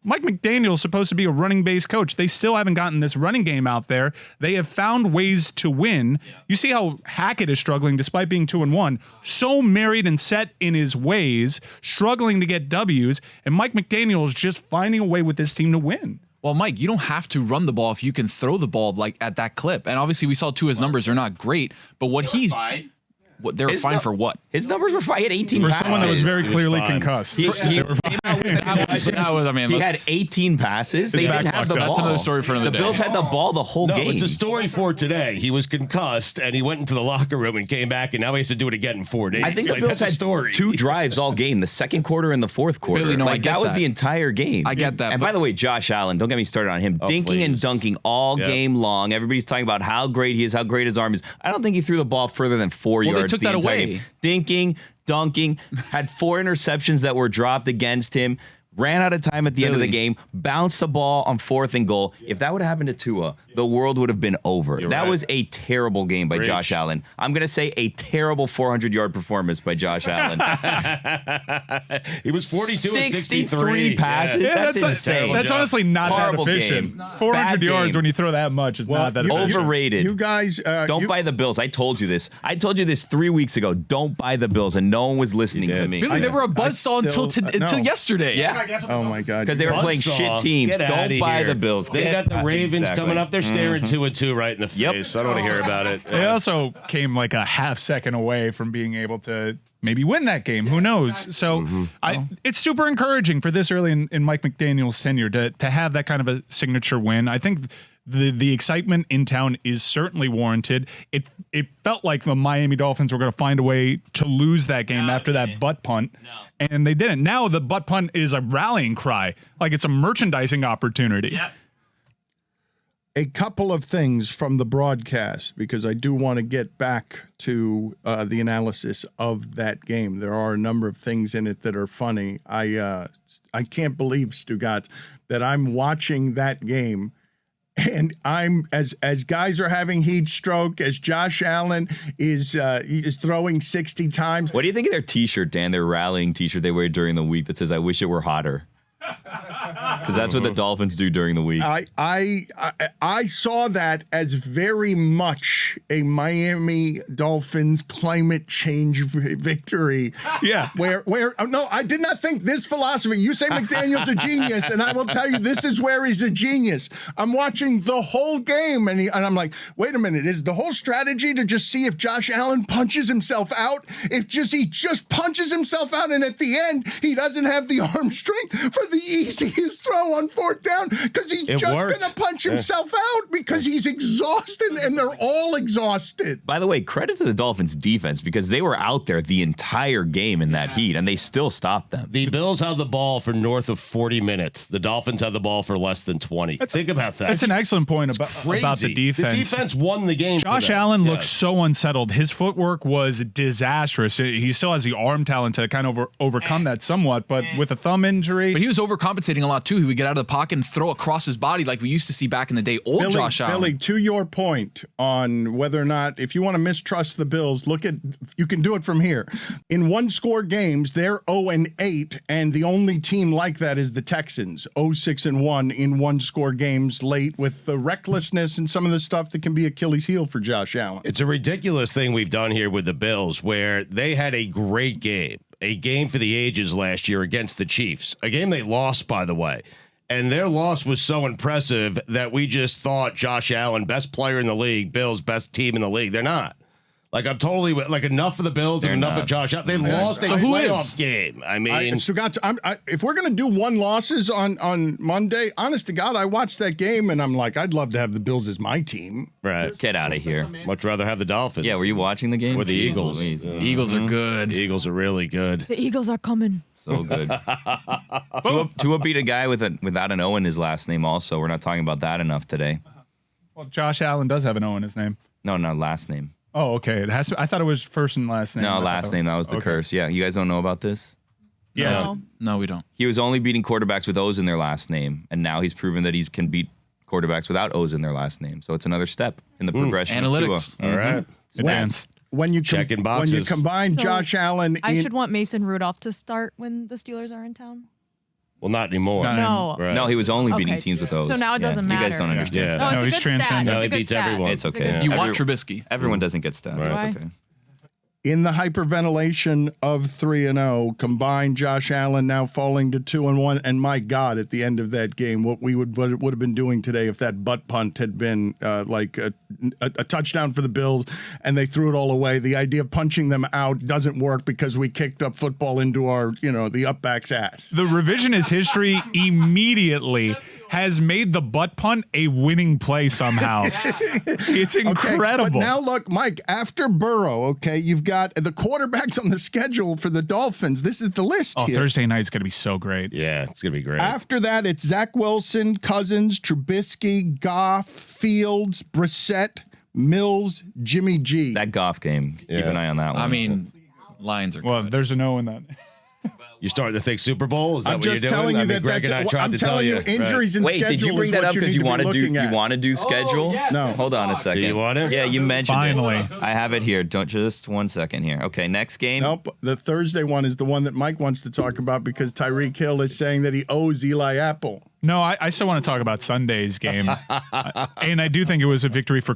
Mike McDaniel is supposed to be a running-based coach. They still haven't gotten this running game out there. They have found ways to win. You see how Hackett is struggling despite being 2-1. So married and set in his ways, struggling to get W's, and Mike McDaniel is just finding a way with this team to win. Well, Mike, you don't have to run the ball if you can throw the ball like at that clip. And obviously we saw Tua's numbers are not great, but what he's they were fine for what? His numbers were fine. He had 18 For passes. someone that was very He was clearly fine. concussed. He had 18 passes. They didn't have the ball. That's another story for another The day. Bills had the ball the whole No, game. it's a story for today. He was concussed, and he went into the locker room and came back, and now he has to do it again in 4 days. I think the Like, Bills that's a had story. 2 drives all game, the second quarter and the fourth quarter. Billy, no, I get that was that. the entire game. I get that, And but- by the way, Josh Allen, don't get me started on him. Dinking and please. dunking all Yep. game long. Everybody's talking about how great he is, how great his arm is. I don't think he threw the ball further than 4 Well, they yards. took the that entire away. game. Dinking, dunking, had 4 interceptions that were dropped against him. Ran out of time at the end of the Billy. game, bounced the ball on 4th and goal. If that would have happened to Tua, the world would have been over. That right. was a terrible game by Preach. Josh Allen. I'm going to say a terrible 400-yard performance by Josh Allen. He was 42 and 63 passes. Yeah. That's not- insane. That's honestly not Horrible that efficient. game. 400 Bad yards game. when you throw that much is not that efficient. Overrated. You guys, Don't buy the Bills. I told you this. I told you this 3 weeks ago. Don't buy the Bills, and no one was listening You to did. me. Billy, they were a buzzsaw until yesterday. Yeah, oh my God. because they were playing Buzzsaw. shit teams. Get outta Don't buy here. the Bills. They Get- got the Ravens Exactly. coming up. They're staring 2-2 right in the Yep. face. I don't want to hear about it. They also came like a half second away from being able to maybe win that game. Who knows? So it's super encouraging for this early in Mike McDaniel's tenure to have that kind of a signature win. I think the excitement in town is certainly warranted. It felt like the Miami Dolphins were going to find a way to lose that game after that butt punt. And they didn't. Now the butt punt is a rallying cry. Like it's a merchandising opportunity. Yeah. A couple of things from the broadcast, because I do want to get back to the analysis of that game. There are a number of things in it that are funny. I can't believe, Stugotz, that I'm watching that game and I'm as guys are having heat stroke, as Josh Allen is throwing 60 times. What do you think of their T-shirt, Dan? Their rallying T-shirt they wear during the week that says "I wish it were hotter." Because that's what the Dolphins do during the week. I saw that as very much a Miami Dolphins climate change victory. Yeah. Where no, I did not think this philosophy. You say McDaniel's a genius, and I will tell you this is where he's a genius. I'm watching the whole game, and I'm like, wait a minute, is the whole strategy to just see if Josh Allen punches himself out? If he just punches himself out, and at the end he doesn't have the arm strength for the easiest throw on fourth down because he's just going to punch himself out because he's exhausted, and they're all exhausted. By the way, credit to the Dolphins defense because they were out there the entire game in that heat, and they still stopped them. The Bills had the ball for north of 40 minutes. The Dolphins had the ball for less than 20. Think about that. That's an excellent point about the defense. The defense won the game. Josh Allen looked so unsettled. His footwork was disastrous. He still has the arm talent to kind of overcome that somewhat, but with a thumb injury. But he was overcompensating a lot too. He would get out of the pocket and throw across his body like we used to see back in the day. Old Josh Allen. Billy, to your point on whether or not, if you want to mistrust the Bills, you can do it from here. In one-score games, they're 0-8, and the only team like that is the Texans, 0-6-1 in one-score games late with the recklessness and some of the stuff that can be Achilles' heel for Josh Allen. It's a ridiculous thing we've done here with the Bills where they had a great game, a game for the ages last year against the Chiefs, a game they lost, by the way. And their loss was so impressive that we just thought Josh Allen, best player in the league, Bills, best team in the league. They're not. Like, I'm totally like enough of the Bills and enough of Josh Allen. They lost a playoff game. I mean, Stugotz, if we're going to do one losses on Monday, honest to God, I watched that game and I'm like, I'd love to have the Bills as my team. Right. Get out of here. Much rather have the Dolphins. Yeah, were you watching the game? Or the Eagles. Eagles are good. The Eagles are really good. The Eagles are coming. So good. Tua beat a guy without an O in his last name also. We're not talking about that enough today. Well, Josh Allen does have an O in his name. No, not last name. Oh, okay. It has to, I thought it was first and last name. No, last name. That was the curse. Yeah, you guys don't know about this? Yeah. No, we don't. He was only beating quarterbacks with O's in their last name, and now he's proven that he can beat quarterbacks without O's in their last name. So it's another step in the progression. Analytics. Of Tua. All right. Advanced. When you Checking boxes. When you combine So, Josh Allen, I should want Mason Rudolph to start when the Steelers are in town. Well, not anymore. No. Right. No, he was only beating Okay. teams with O's. So now it doesn't You matter. guys don't understand. Yeah. No, it's No, a he's good stat. transcendent. It's No, a he good beats stat. everyone. It's It's a okay. good You stat. want Trubisky. Everyone doesn't get stats. Right. It's okay. in the hyperventilation of 3-0, combined Josh Allen now falling to 2-1, and my God, at the end of that game, what it would have been doing today if that butt punt had been like a touchdown for the Bills and they threw it all away. The idea of punching them out doesn't work because we kicked up football into our, the up back's ass. The revisionist history immediately has made the butt punt a winning play somehow. It's incredible. Okay, but now look, Mike, after Burrow, you've got the quarterbacks on the schedule for the Dolphins. This is the list here. Thursday night's going to be so great. Yeah, it's going to be great. After that, it's Zach Wilson, Cousins, Trubisky, Goff, Fields, Brissett, Mills, Jimmy G. That Goff game, keep an eye on that one. I mean, Lions are Well, good. there's a no in that. You're starting to think Super Bowl? Is that I'm what you're just doing? telling you that Greg and I tried I'm to tell telling you. you injuries and Wait, schedule did you bring is that what up you because need you to want be to do looking at. schedule? No. Hold on a second. Do you want it? Yeah, you mentioned Finally. it. I have it here. Don't just 1 second here. Okay, next game. Nope. The Thursday one is the one that Mike wants to talk about because Tyreek Hill is saying that he owes Eli Apple. No, I still want to talk about Sunday's game, and I do think it was a victory for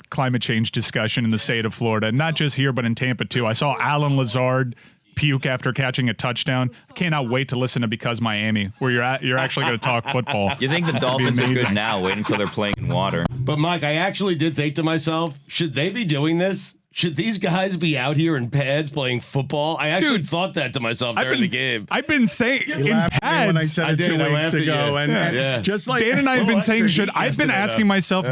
climate change discussion in the state of Florida, not just here but in Tampa too. I saw Alan Lazard puke after catching a touchdown. Cannot wait to listen to Because Miami, where you're actually going to talk football. You think the Dolphins are amazing. good now? Wait until they're playing in water. But, Mike, I actually did think to myself, should they be doing this? Should these guys be out here in pads playing football? I actually thought that to myself during the game. I've been saying He in laughed at me when I pads. said I it did, 2 I weeks laughed at ago. you. And just like Dan and I have been that's saying, for heat I've been yesterday, asking though. myself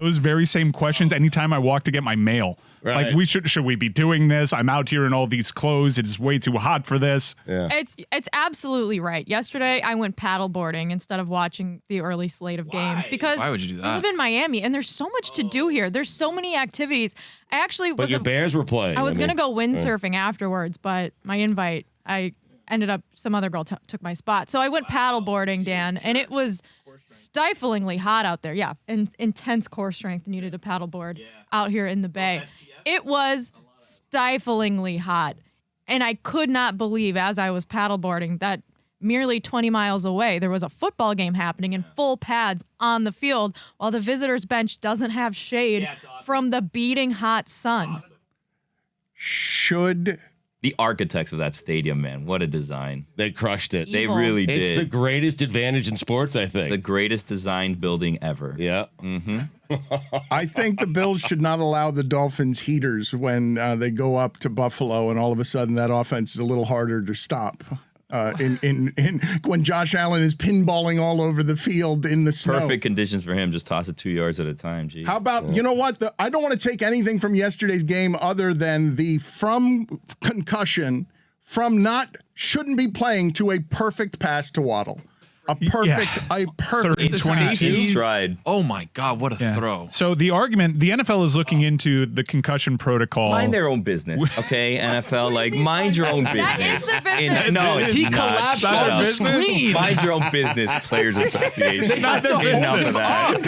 those very same questions anytime I walk to get my mail. Right. Like should we be doing this? I'm out here in all these clothes. It is way too hot for this. Yeah. It's absolutely right. Yesterday, I went paddleboarding instead of watching the early slate of games because Why would you do I that? live in Miami and there's so much to do here. There's so many activities. I actually But was your Bears were playing. I was mean, gonna go windsurfing afterwards, but my invite, I ended up some other girl took my spot. So I went paddleboarding, Dan, and it was stiflingly hot out there. Yeah, and intense core strength needed to paddleboard out here in the bay. It was stiflingly hot, and I could not believe as I was paddleboarding that merely 20 miles away there was a football game happening in full pads on the field while the visitors bench doesn't have shade from the beating hot sun. should The architects of that stadium, man, what a design. They crushed it. They Evil. really did. It's the greatest advantage in sports, I think. The greatest designed building ever. Yeah. I think the Bills should not allow the Dolphins heaters when they go up to Buffalo and all of a sudden that offense is a little harder to stop. in when Josh Allen is pinballing all over the field in the snow. Perfect conditions for him. Just toss it 2 yards at a time. Jeez. How about, you know what? I don't want to take anything from yesterday's game other than from concussion, from shouldn't be playing to a perfect pass to Waddle. A perfect. 22 stride. Oh my God, what a throw. So the argument, the NFL is looking into the concussion protocol. Mind their own business, okay? NFL, like, mind your own business. That is their business. No, it's He not. collapsed Shut on up. the screen. Mind your own business, Players Association. Not their Enough business. of that.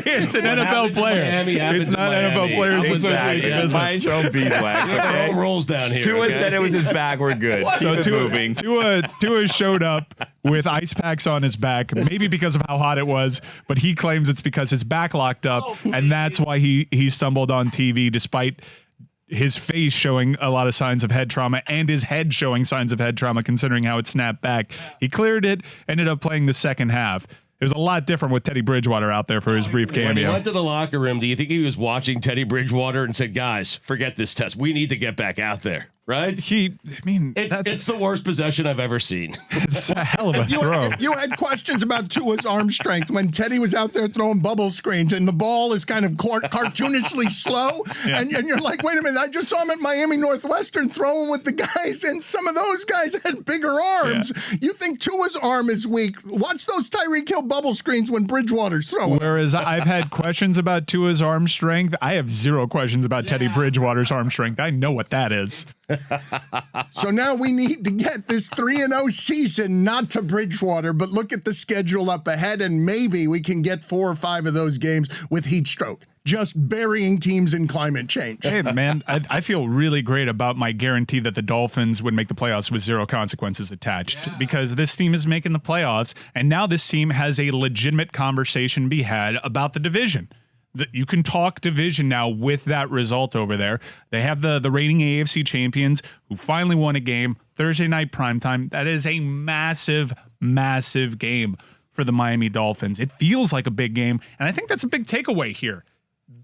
It's an NFL happens in player. Miami happens It's in not Miami. NFL Players Exactly. Association business. Mind your own beeswax, There are okay? no rules down here. Tua okay? said it was his back. We're good. So Keep it moving. Tua showed up with ice packs on his back, maybe because of how hot it was, but he claims it's because his back locked up, and that's why he stumbled on TV despite his face showing a lot of signs of head trauma and his head showing signs of head trauma considering how it snapped back. He cleared it, ended up playing the second half. It was a lot different with Teddy Bridgewater out there for his brief When he cameo. went to the locker room, do you think he was watching Teddy Bridgewater and said, guys, forget this test. We need to get back out there, right? It's the worst possession I've ever seen. It's a hell of a throw. If you had questions about Tua's arm strength when Teddy was out there throwing bubble screens and the ball is kind of cartoonishly slow, and you're like, wait a minute, I just saw him at Miami Northwestern throwing with the guys, and some of those guys had bigger arms. Yeah. You think Tua's arm is weak? Watch those Tyreek Hill bubble screens when Bridgewater's throwing. Whereas I've had questions about Tua's arm strength, I have zero questions about Teddy Bridgewater's arm strength. I know what that is. So now we need to get this 3-0 season, not to Bridgewater, but look at the schedule up ahead, and maybe we can get 4 or 5 of those games with heat stroke, just burying teams in climate change. Hey, man, I feel really great about my guarantee that the Dolphins would make the playoffs with zero consequences attached because this team is making the playoffs, and now this team has a legitimate conversation to be had about the division. You can talk division now with that result over there. They have the reigning AFC champions who finally won a game, Thursday night primetime. That is a massive, massive game for the Miami Dolphins. It feels like a big game, and I think that's a big takeaway here.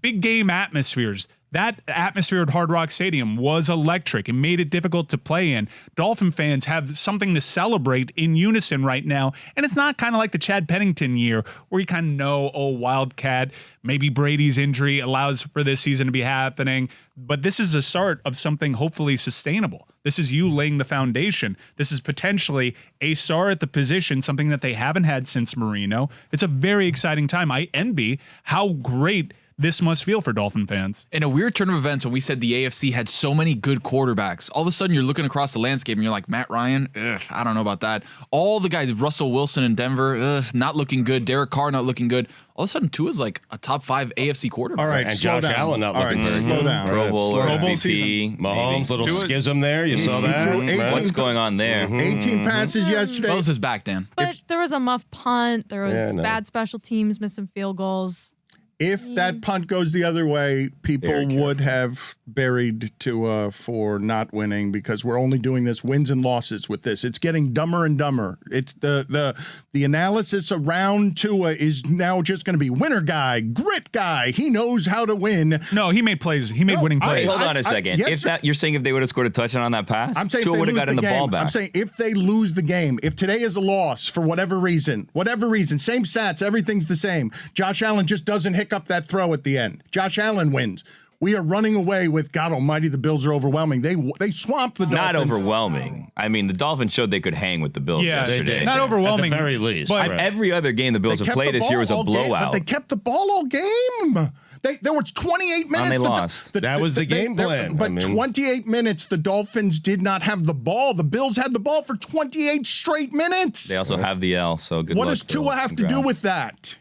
Big game atmospheres. That atmosphere at Hard Rock Stadium was electric. It made it difficult to play in. Dolphin fans have something to celebrate in unison right now, and it's not kind of like the Chad Pennington year where you kind of know, oh, Wildcat, maybe Brady's injury allows for this season to be happening, but this is a start of something hopefully sustainable. This is you laying the foundation. This is potentially a star at the position, something that they haven't had since Marino. It's a very exciting time. I envy how great this must feel for Dolphin fans. In a weird turn of events, when we said the AFC had so many good quarterbacks, all of a sudden you're looking across the landscape and you're like, Matt Ryan, I don't know about that. All the guys, Russell Wilson in Denver, not looking good. Derek Carr not looking good. All of a sudden, Tua's like a top 5 AFC quarterback. All right, And slow Josh down. Allen not All looking right, very slow good. down. Pro Bowler, Pro Bowl MVP. season. Mahomes, little Tua- schism there. You saw that? threw 18 What's going on there? 18 passes yesterday. That was his back, Dan. But there was a muff punt. There was Yeah, no. bad special teams, missing field goals. If that punt goes the other way, people would have buried Tua for not winning because we're only doing this wins and losses with this. It's getting dumber and dumber. It's the analysis around Tua is now just going to be winner guy, grit guy. He knows how to win. No, he made plays. He made winning Wait, plays. hold on a second. yes, If sir. that you're saying if they would have scored a touchdown on that pass, I'm saying Tua if would they have lose gotten the ball game, back. I'm saying if they lose the game, if today is a loss for whatever reason, same stats, everything's the same. Josh Allen just doesn't hiccup that throw at the end. Josh Allen wins. We are running away with God Almighty. The Bills are overwhelming. They swamped the Dolphins. Not overwhelming. I mean, the Dolphins showed they could hang with the Bills Yeah, they yesterday. did. Not overwhelming. At the very least. But Right. Every other game the Bills They have kept played the this year ball was a all game, blowout. but they kept the ball all game. There was 28 minutes. they lost. That was the game plan. But I mean- 28 minutes, the Dolphins did not have the ball. The Bills had the ball for 28 straight minutes. They also have the L, so good What luck, does Tua Bills. have to do Congrats. with that?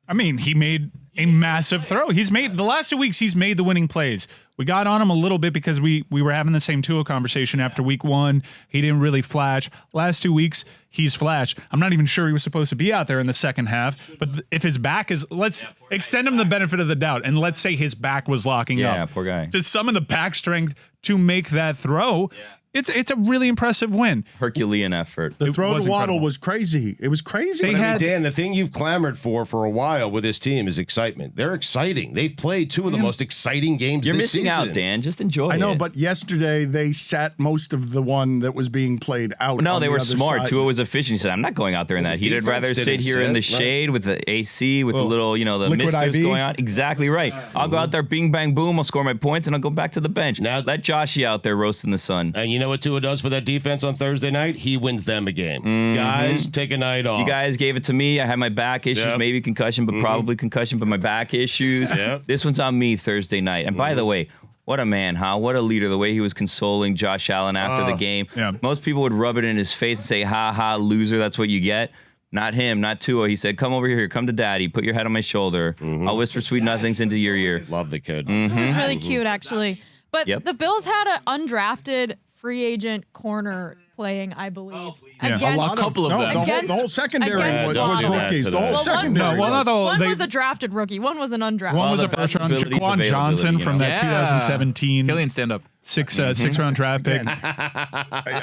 I mean, he made a massive throw. He's made the last 2 weeks. He's made the winning plays. We got on him a little bit because we were having the same Tua conversation after week 1. He didn't really flash. Last 2 weeks, he's flashed. I'm not even sure he was supposed to be out there in the second half. But if his back is, let's extend him the benefit of the doubt, and let's say his back was locking up. Yeah, poor guy. To some of the back strength to make that throw. It's a really impressive win. Herculean effort. The throw was to Waddle incredible. was crazy. It was crazy. They But I mean, had- Dan, the thing you've clamored for a while with this team is excitement. They're exciting. They've played two of the most exciting games You're this missing season. out, Dan. Just enjoy it. I know, but yesterday they sat most of the one that was being played out. No, on they the were other smart. side. Tua was efficient. He said, I'm not going out there in that heat. I'd defense rather sit didn't here in the sit, right. shade with the AC, with the little, the Liquid misters IV. going on. Exactly right. I'll go out there, bing, bang, boom. I'll score my points, and I'll go back to the bench. Now- Let Joshy out there roasting the sun. And you know what Tua does for that defense on Thursday night? He wins them a game. Guys, take a night off. You guys gave it to me. I had my back issues, Yep. maybe concussion, but probably concussion, but my back issues. Yep. This one's on me Thursday night. And by the way, what a man, huh? What a leader. The way he was consoling Josh Allen after the game. Yeah. Most people would rub it in his face and say, ha, ha, loser. That's what you get. Not him, not Tua. He said, come over here. Come to daddy. Put your head on my shoulder. I'll whisper sweet nothings into your ear. Love the kid. It was really cute, actually. But Yep. the Bills had an undrafted free agent corner playing, I believe. Yeah. Against, A lot couple of no, them. the whole, Against- the whole secondary against was Waddle. rookies. The whole Well, one- secondary. No, well, not all. one They, was a drafted rookie. One was an undrafted. one was Well, a the first round. ability is Jaquan availability, Johnson from you know. that 2017 Killian, stand up. six round draft pick.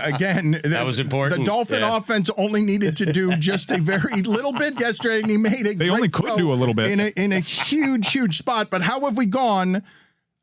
Again, That was important. The Dolphin Yeah. offense only needed to do just a very little bit yesterday, and he made a. They only great could throw do a little bit. in a huge spot. But how have we gone?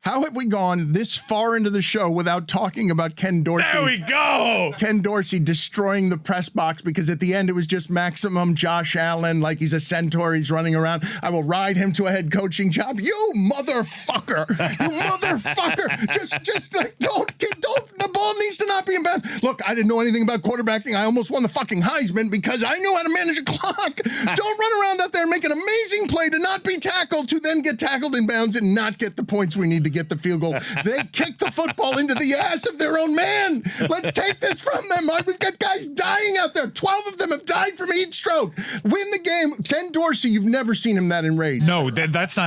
How have we gone this far into the show without talking about Ken Dorsey? There we go. Ken Dorsey destroying the press box because at the end it was just maximum Josh Allen, like he's a centaur, he's running around. I will ride him to a head coaching job. You motherfucker! You motherfucker! just like don't. The ball needs to not be in bad. Look, I didn't know anything about quarterbacking. I almost won the fucking Heisman because I knew how to manage a clock. Don't run around out there and make an amazing play to not be tackled, to then get tackled in bounds and not get the points we need to get the field goal. They kicked the football into the ass of their own man. Let's take this from them. We've got guys dying out there. 12 of them have died from heat stroke. Win the game. Ken Dorsey, you've never seen him that enraged. No, that's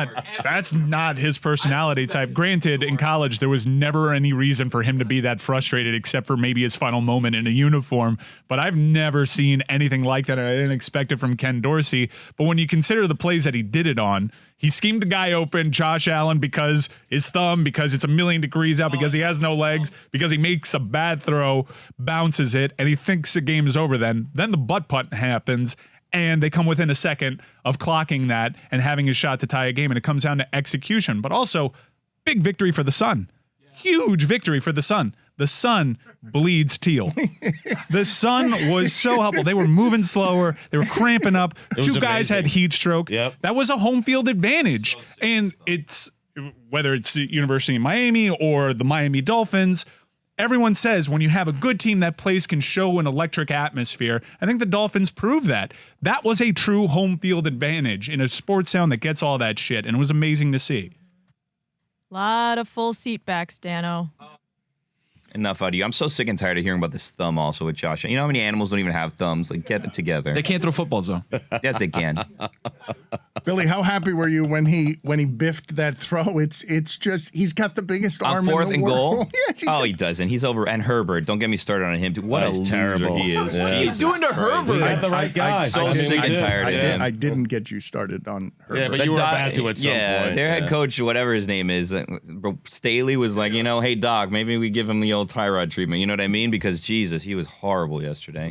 not his personality type. Granted, in college there was never any reason for him to be that frustrated except for maybe his final moment in a uniform. But I've never seen anything like that. I didn't expect it from Ken Dorsey. But when you consider the plays that he did it on, he schemed a guy open, Josh Allen, because his thumb, because it's 1,000,000 degrees out, because he has no legs, because he makes a bad throw, bounces it, and he thinks the game is over then. Then the butt punt happens, and they come within a second of clocking that and having a shot to tie a game, and it comes down to execution. But also, big victory for the Sun. Huge victory for the Sun. The Sun bleeds teal. The Sun was so helpful. They were moving slower. They were cramping up. was Two guys amazing. had heat stroke. Yep. That was a home field advantage. And it's whether it's the University of Miami or the Miami Dolphins, everyone says when you have a good team, that place can show an electric atmosphere. I think the Dolphins proved that. That was a true home field advantage in a sports town that gets all that shit. And it was amazing to see. Lot of full seat backs, Dano. Enough out of you. I'm so sick and tired of hearing about this thumb also with Josh. You know how many animals don't even have thumbs? Like, get it together. They can't throw footballs though. Yes, they can. Billy, how happy were you when he biffed that throw? It's just he's got the biggest On arm fourth in the and world. goal? Yes, he's Oh, got- he doesn't. He's over. And Herbert, don't get me started on him. What a He's loser terrible. he is. Yeah. What are you doing to Herbert? He had the right guy. so I mean, sick we and did. tired of him. I didn't get you started on her. Yeah, but The you were doc- about to at some point. Their head coach, whatever his name is, Staley was like, hey, Doc, maybe we give him the old Tyrod treatment. You know what I mean? Because, Jesus, he was horrible yesterday.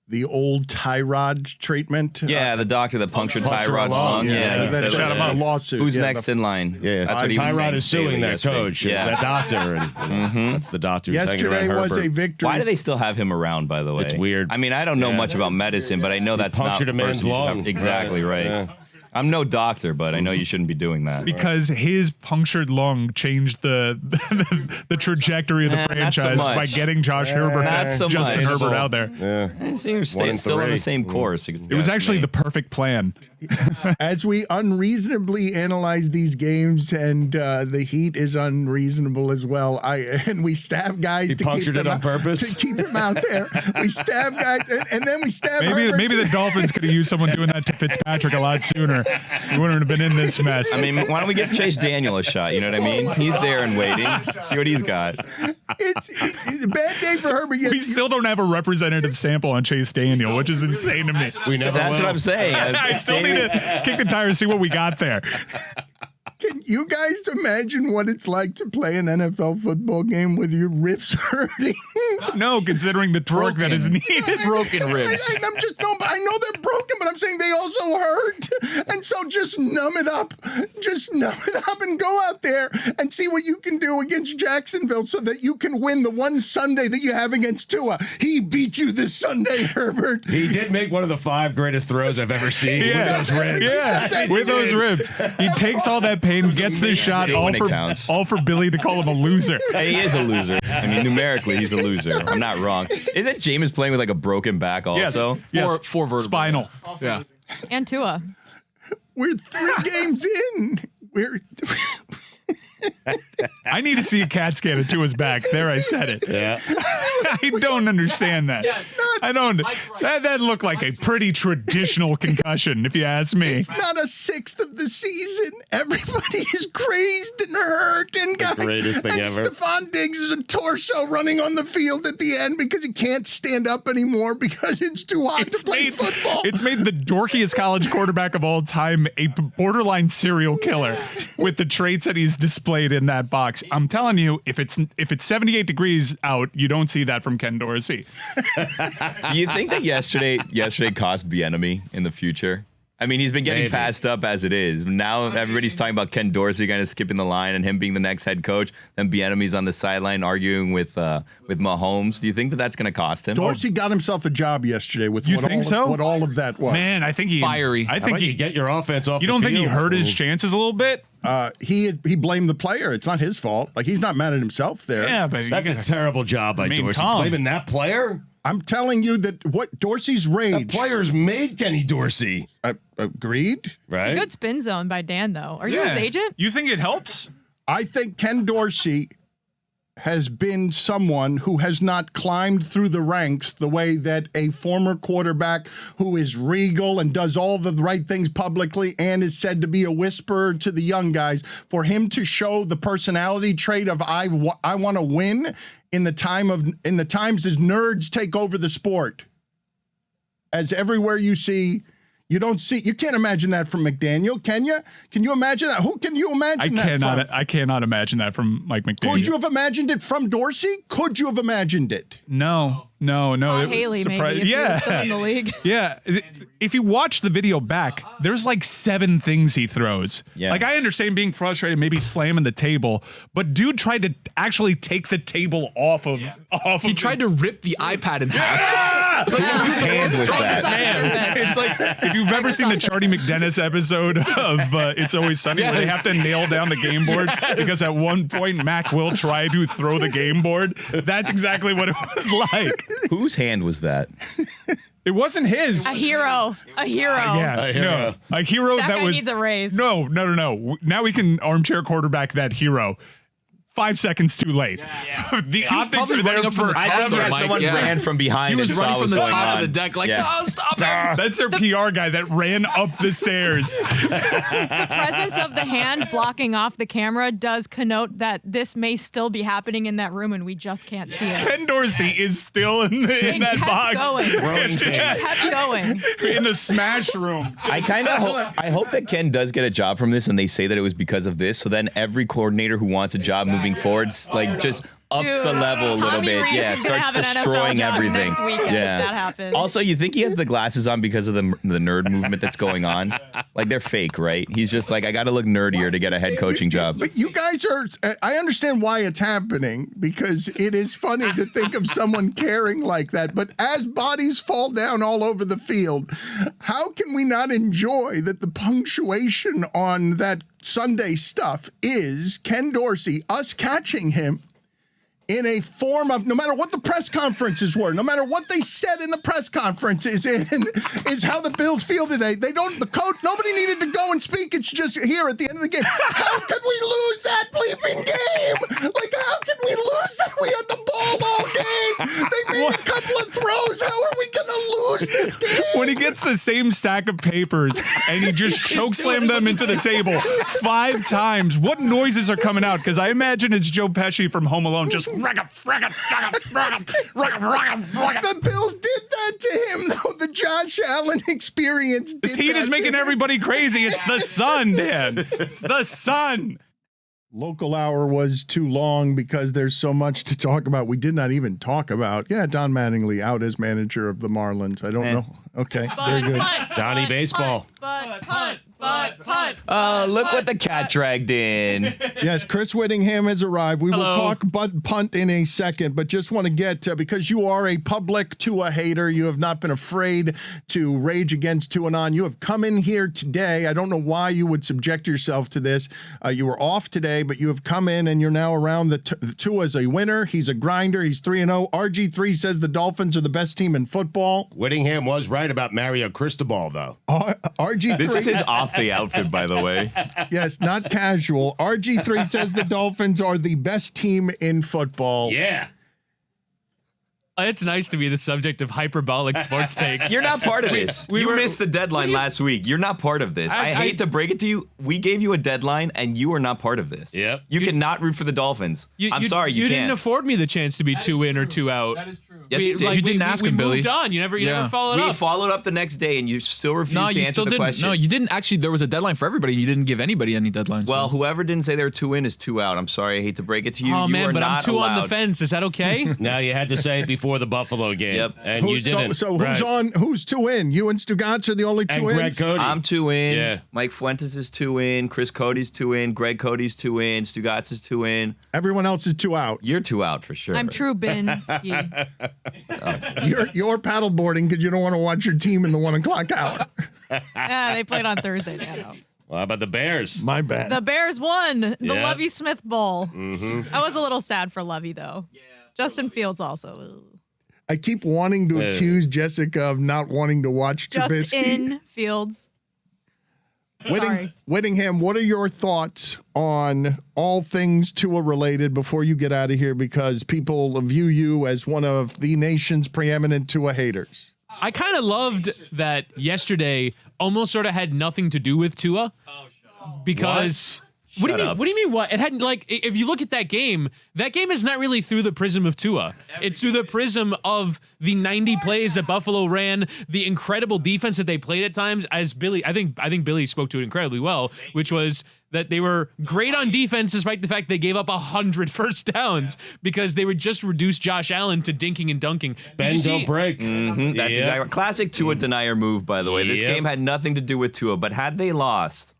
The old Tyrod treatment. Yeah, the doctor that punctured Puncture Tyrod's lung, lung. yeah. he that, said, Shut him the up. lawsuit. Who's Yeah, next in line? Yeah, That's what he was saying Tyrod to is Staley suing that yesterday. coach, Yeah. that doctor, and that's the doctor. who's hanging Yesterday around was a Herbert. victory. Why do they still have him around, by the way? It's weird. I mean, I don't know Yeah. much about medicine, but I know that's not punctured a man's person you should have- lung. Exactly right. Yeah. I'm no doctor, but I know you shouldn't be doing that. Because his punctured lung changed the trajectory of the Not so franchise by much. getting Josh Herbert, Not so Justin much. Herbert out there. Yeah. So you're One and still on the three. same course. It was actually the perfect plan. As we unreasonably analyze these games, and the Heat is unreasonable as well. And we stab guys to keep punctured them it on out, purpose? to keep him out there. We stab guys, and then we stab. Maybe Herbert maybe too. the Dolphins could have used someone doing that to Fitzpatrick a lot sooner. He wouldn't have been in this mess. I mean, why don't we give Chase Daniel a shot? You know what I mean? He's there and waiting. See what he's got. It's a bad day for Herbert. Yet we still don't have a representative sample on Chase Daniel, which is insane to me. We never That's will. what I'm saying. I still need to kick the tires, see what we got there. you guys imagine what it's like to play an NFL football game with your ribs hurting? No, considering the torque that is needed. Broken ribs. I'm just but I know they're broken, but I'm saying they also hurt. And so just numb it up. Just numb it up and go out there and see what you can do against Jacksonville so that you can win the one Sunday that you have against Tua. He beat you this Sunday, Herbert. He did make one of the 5 greatest throws I've ever seen with those ribs. Yeah, with those ribs. He takes all that pain, gets this shot, all for Billy to call him a loser. And he is a loser. I mean, numerically, he's a loser. I'm not wrong. Isn't Jameis playing with like a broken back also? Yes. Four vertebrae. Spinal. Yeah. And Tua. We're 3 games in. I need to see a CAT scan of Tua's back. There, I said it. Yeah. I don't understand that. I don't. That looked like a pretty traditional concussion, if you ask me. It's not a 6th of the season. Everybody is crazed and hurt, and guys, greatest thing and ever. Stephon Diggs is a torso running on the field at the end because he can't stand up anymore because it's too hot to play football. It's made the dorkiest college quarterback of all time a borderline serial killer with the traits that he's displayed in that box. I'm telling you, if it's 78 degrees out, you don't see that from Ken Dorsey. Do you think that yesterday cost Bieniemy in the future? I mean, he's been getting passed up as it is. Now everybody's talking about Ken Dorsey kind of skipping the line and him being the next head coach. Then Bieniemy's on the sideline arguing with Mahomes. Do you think that that's going to cost him? Dorsey got himself a job yesterday with You what think so? what all of that was. Man, I think he Fiery. I How think about you get your offense off You the don't think he field? hurt his chances a little bit? He blamed the player. It's not his fault. Like, he's not mad at himself there. Yeah, but That's a terrible job by Remain Dorsey. calm. Blaming that player? I'm telling you that what Dorsey's That rage. player's made Kenny Dorsey. Agreed. Right? It's a good spin zone by Dan, though. Are you his agent? You think it helps? I think Ken Dorsey has been someone who has not climbed through the ranks the way that a former quarterback who is regal and does all the right things publicly and is said to be a whisperer to the young guys, for him to show the personality trait of I want to win in the times as nerds take over the sport. As everywhere you can't imagine that from McDaniel, can you? Can you imagine that? Who can you imagine that from? I cannot imagine that from Mike McDaniel. Could you have imagined it from Dorsey? Could you have imagined it? No. Todd Haley, maybe, if he was still in the league. Yeah. If you watch the video back, there's like 7 things he throws. Yeah. Like, I understand being frustrated, maybe slamming the table, but dude tried to actually take the table off of. He tried to rip the iPad in half. Whose hand was that? Man, it's like if you've ever seen the Charlie McDennis episode of It's Always Sunny, where they have to nail down the game board because at one point Mac will try to throw the game board. That's exactly what it was like. Whose hand was that? It wasn't his. A hero. Yeah, A hero. no, a hero That that guy was. needs a raise. No. Now we can armchair quarterback that hero. 5 seconds too late. The optics probably are there running up from for. the I top thought there, that Mike, someone yeah. ran from behind. He was and saw running what from the going top on. of the deck like, Yeah. oh, stop it. That's their PR guy that ran up the stairs. The presence of the hand blocking off the camera does connote that this may still be happening in that room and we just can't see it. Ken Dorsey is still in It that kept box. going. Yeah. Kept going. In the smash room. I kind of hope that Ken does get a job from this, and they say that it was because of this. So then every coordinator who wants a job moving forward, like just ups Dude, the level a little Tommy bit. Rees Yeah, is gonna starts have an NFL destroying job everything. next weekend if that happens. Also, you think he has the glasses on because of the nerd movement that's going on? Like, they're fake, right? He's just like, I got to look nerdier to get a head coaching job. But you guys are, I understand why it's happening because it is funny to think of someone caring like that. But as bodies fall down all over the field, how can we not enjoy that the punctuation on that Sunday stuff is Ken Dorsey, us catching him in a form of, no matter what the press conferences were, no matter what they said in the press conferences, is how the Bills feel today. The coach, nobody needed to go and speak. It's just here at the end of the game. How could we lose that bleeping game? Like, how could we lose that? We had the ball all game. They made a couple of throws. How are we going to to lose this game. When he gets the same stack of papers and he just chokeslammed them into the table 5 times, what noises are coming out? Because I imagine it's Joe Pesci from Home Alone just The Bills did that to him, though. The Josh Allen experience did this heat that is to making him. everybody crazy. It's the sun, Dan. It's the sun. Local hour was too long because there's so much to talk about. We did not even talk about. Yeah, Don Mattingly out as manager of the Marlins. I don't know. Okay, very good. Donnie Baseball. Punt. Look what the cat dragged in. Yes, Chris Whittingham has arrived. We will Hello. talk punt in a second, but just want to get, because you are a public Tua hater, you have not been afraid to rage against Tua on. You have come in here today. I don't know why you would subject yourself to this. You were off today, but you have come in and you're now around the Tua is a winner. He's a grinder. He's 3-0. RG3 says the Dolphins are the best team in football. Whittingham was right about Mario Cristobal, though. RG3. This is his off-day outfit, by the way. Yes, not casual. RG3 says the Dolphins are the best team in football. Yeah. It's nice to be the subject of hyperbolic sports takes. You're not part of this. You missed the deadline last week. You're not part of this. I hate to break it to you. We gave you a deadline, and you are not part of this. Yep. You cannot root for the Dolphins. I'm sorry, you didn't can't. afford me the chance to be 2 in or 2 out. That is true. Yes, you did. You didn't ask him, Billy. Moved on. You never Yeah. followed We up. followed up the next day, and you still refused to answer the question. No, you didn't. Actually, there was a deadline for everybody. You didn't give anybody any deadlines. Well, whoever didn't say they were 2 in is 2 out. I'm sorry. I hate to break it to you. Oh You man, are but I'm not 2 on the allowed. fence. Is that okay? Now you had to say it before the Buffalo game. Yep. And you didn't. So Right. who's 2 in? You and Stugotz are the only 2 And ins? Greg Cody. I'm 2 in. Yeah. Mike Fuentes is 2 in. Chris Cody's 2 in. Greg Cody's 2 in. Stugotz is 2 in. Everyone else is 2 out. You're 2 out for sure. I'm True Binsky. You're paddleboarding because you don't want to watch your team in the 1 o'clock hour. Yeah, they played on Thursday. Dano. Well, how about the Bears? My bad. The Bears won the Yeah. Lovie Smith Bowl. I was a little sad for Lovie though. Yeah. Justin Fields also. I keep wanting to accuse Jessica of not wanting to watch Trubisky. Justin Fields. Sorry. Whittingham, what are your thoughts on all things Tua related before you get out of here? Because people view you as one of the nation's preeminent Tua haters. I kind of loved that yesterday almost sort of had nothing to do with Tua. Because what do you mean? up. What do you mean? What it hadn't like? If you look at that game is not really through the prism of Tua. It's through the prism of the 90 plays that Buffalo ran, the incredible defense that they played at times. As Billy, I think Billy spoke to it incredibly well, which was that they were great on defense despite the fact they gave up 100 first downs because they would just reduce Josh Allen to dinking and dunking. Did you Bend, see- don't break. That's exactly classic Tua denier move, by the way. This Yep. game had nothing to do with Tua, but had they lost,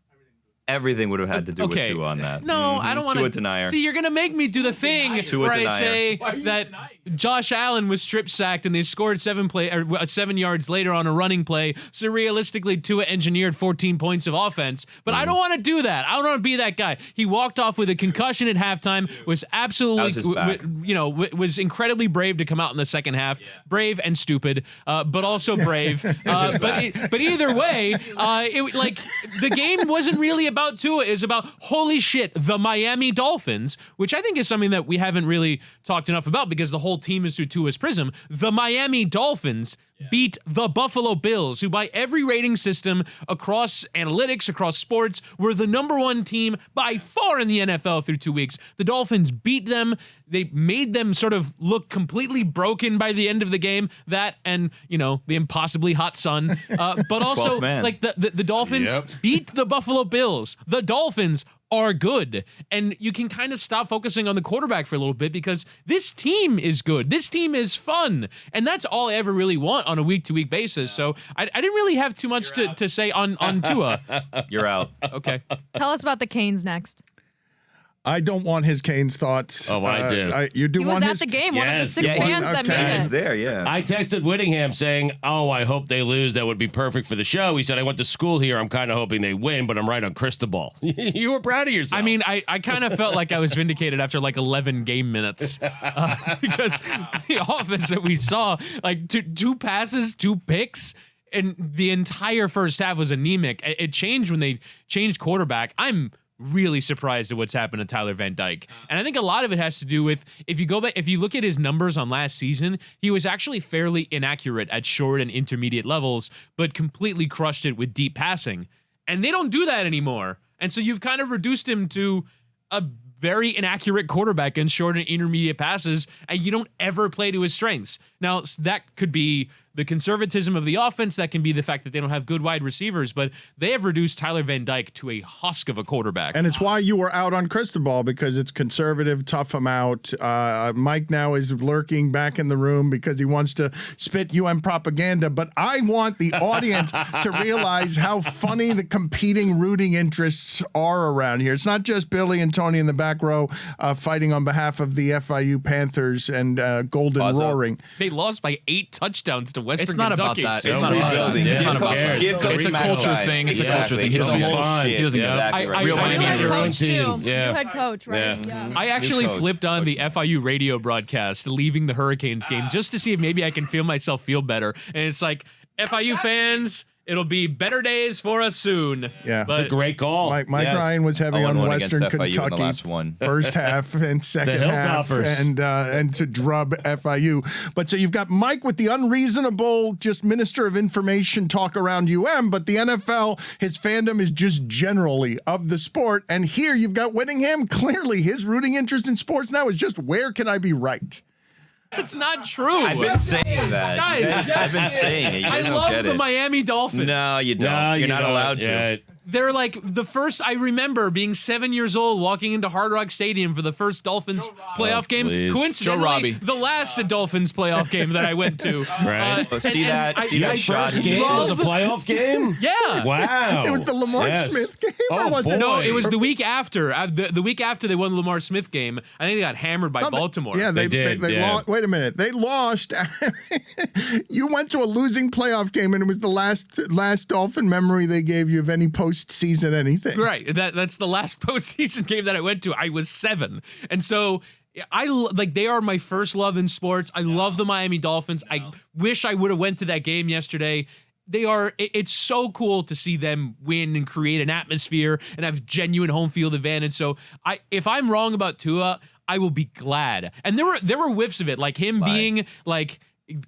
everything would have had to do with Tua on that. No, I don't want Tua to. denier. See, you're gonna make me do the thing Tua where I denier. say that Josh Allen was strip sacked and they scored 7 yards later on a running play. So realistically, Tua engineered 14 points of offense. But I don't want to do that. I don't want to be that guy. He walked off with a concussion at halftime. Was absolutely, How's his back? was incredibly brave to come out in the second half. Brave and stupid, but also brave. But either way, the game wasn't really about Tua. It's about holy shit, the Miami Dolphins, which I think is something that we haven't really talked enough about because the whole team is through Tua's prism. The Miami Dolphins beat the Buffalo Bills, who by every rating system across analytics, across sports, were the #1 team by far in the NFL through 2 weeks. The Dolphins beat them. They made them sort of look completely broken by the end of the game. That and, the impossibly hot sun. But also, 12th man. like the Dolphins Yep. beat the Buffalo Bills. The Dolphins are good. And you can kind of stop focusing on the quarterback for a little bit because this team is good. This team is fun. And that's all I ever really want on a week-to-week basis. So I didn't really have too much to say on Tua. You're out. Okay. Tell us about the Canes next. I don't want his Cane's thoughts. Oh, I do. You do He want was at his the game, one of the Yes. 6 Yeah, fans that okay. made It's it. there, yeah. I texted Whittingham saying, "Oh, I hope they lose. That would be perfect for the show." He said, "I went to school here. I'm kind of hoping they win, but I'm right on Cristobal." You were proud of yourself. I mean, I kind of felt like I was vindicated after like 11 game minutes because the offense that we saw, like two passes, 2 picks, and the entire first half was anemic. It changed when they changed quarterback. I'm really surprised at what's happened to Tyler Van Dyke. And I think a lot of it has to do with, if you go back, if you look at his numbers on last season, he was actually fairly inaccurate at short and intermediate levels, but completely crushed it with deep passing. And they don't do that anymore. And so you've kind of reduced him to a very inaccurate quarterback in short and intermediate passes, and you don't ever play to his strengths. Now, that could be the conservatism of the offense. That can be the fact that they don't have good wide receivers, but they have reduced Tyler Van Dyke to a husk of a quarterback. And it's why you were out on Cristobal, because it's conservative, tough him out. Mike now is lurking back in the room because he wants to spit UM propaganda. But I want the audience to realize how funny the competing rooting interests are around here. It's not just Billy and Tony in the back row fighting on behalf of the FIU Panthers and Golden Roaring. They lost by 8 touchdowns to Western It's not about Kentucky. that. It's not about that. It's not about that. It's a culture thing. It's a culture thing. He doesn't get it. He doesn't get it. Real New Miami head Heat. coach too. Yeah. New head coach, right? Yeah. I actually flipped on the FIU radio broadcast, leaving the Hurricanes game, just to see if maybe I can feel myself feel better. And it's like, FIU fans, it'll be better days for us soon. Yeah. But It's a great call. Mike Yes. Ryan was heavy on 0-1 against Western FIU in the Kentucky last one. first half and second The half, Hilltoppers. and to drub FIU. But so you've got Mike with the unreasonable, just Minister of Information talk around UM, but the NFL, his fandom is just generally of the sport. And here you've got Whittingham. Clearly, his rooting interest in sports now is just where can I be right? it's not true. I've been saying that. Guys, I've been saying it. You I guys don't love get the it. Miami Dolphins. No, you don't. No, You're not don't. allowed to. Yeah. They're like the first. I remember being 7 years old, walking into Hard Rock Stadium for the first Dolphins playoff game. please. Coincidentally, Joe Robbie. the last Dolphins playoff game that I went to. Right. See that? See Your that shot? first game was a playoff game? Yeah. Wow. It was the Lamar Yes. Smith game, or Oh, was it? No, boy. it was the week after. The week after they won the Lamar Smith game. I think they got hammered by No, Baltimore. Yeah, they did, They yeah. lost. Wait a minute. They lost. You went to a losing playoff game, and it was the last Dolphin memory they gave you of any postseason anything. Right. That's the last postseason game that I went to. I was 7. And so they are my first love in sports. I love the Miami Dolphins. I wish I would have went to that game yesterday. It's so cool to see them win and create an atmosphere and have genuine home field advantage. So if I'm wrong about Tua, I will be glad. And there were whiffs of it, like him being like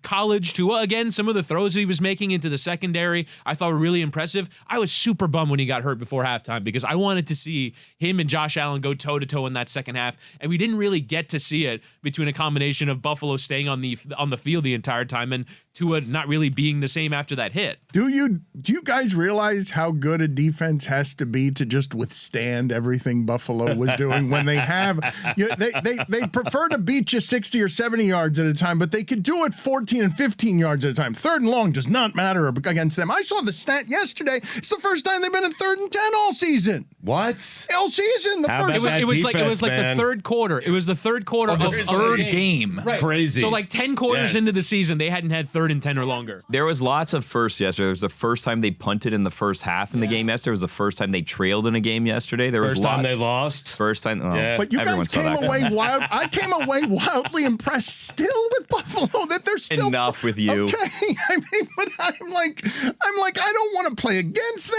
college Tua again. Some of the throws that he was making into the secondary I thought were really impressive. I was super bummed when he got hurt before halftime because I wanted to see him and Josh Allen go toe to toe in that second half, and we didn't really get to see it between a combination of Buffalo staying on the field the entire time and Tua not really being the same after that hit. Do you guys realize how good a defense has to be to just withstand everything Buffalo was doing when they have they prefer to beat you 60 or 70 yards at a time, but they could do it 14 and 15 yards at a time. Third and long does not matter against them. I saw the stat yesterday. It's the first time they've been in 3rd and 10 all season. What? All season. The How first. about that It was like defense, the man. third quarter. It was the third quarter of The the third game. Right. crazy. So like 10 quarters Yes. into the season, they hadn't had 3rd and 10 or longer. There was lots of firsts yesterday. It was the first time they punted in the first half in the game yesterday. It was the first time they trailed in a game yesterday. There was First time they lost. First time. Oh, Yeah. But you everyone guys saw came that away coming. wild. I came away wildly impressed still with Buffalo that they're still Enough with you. Okay, I mean, but I'm like, I don't want to play against them.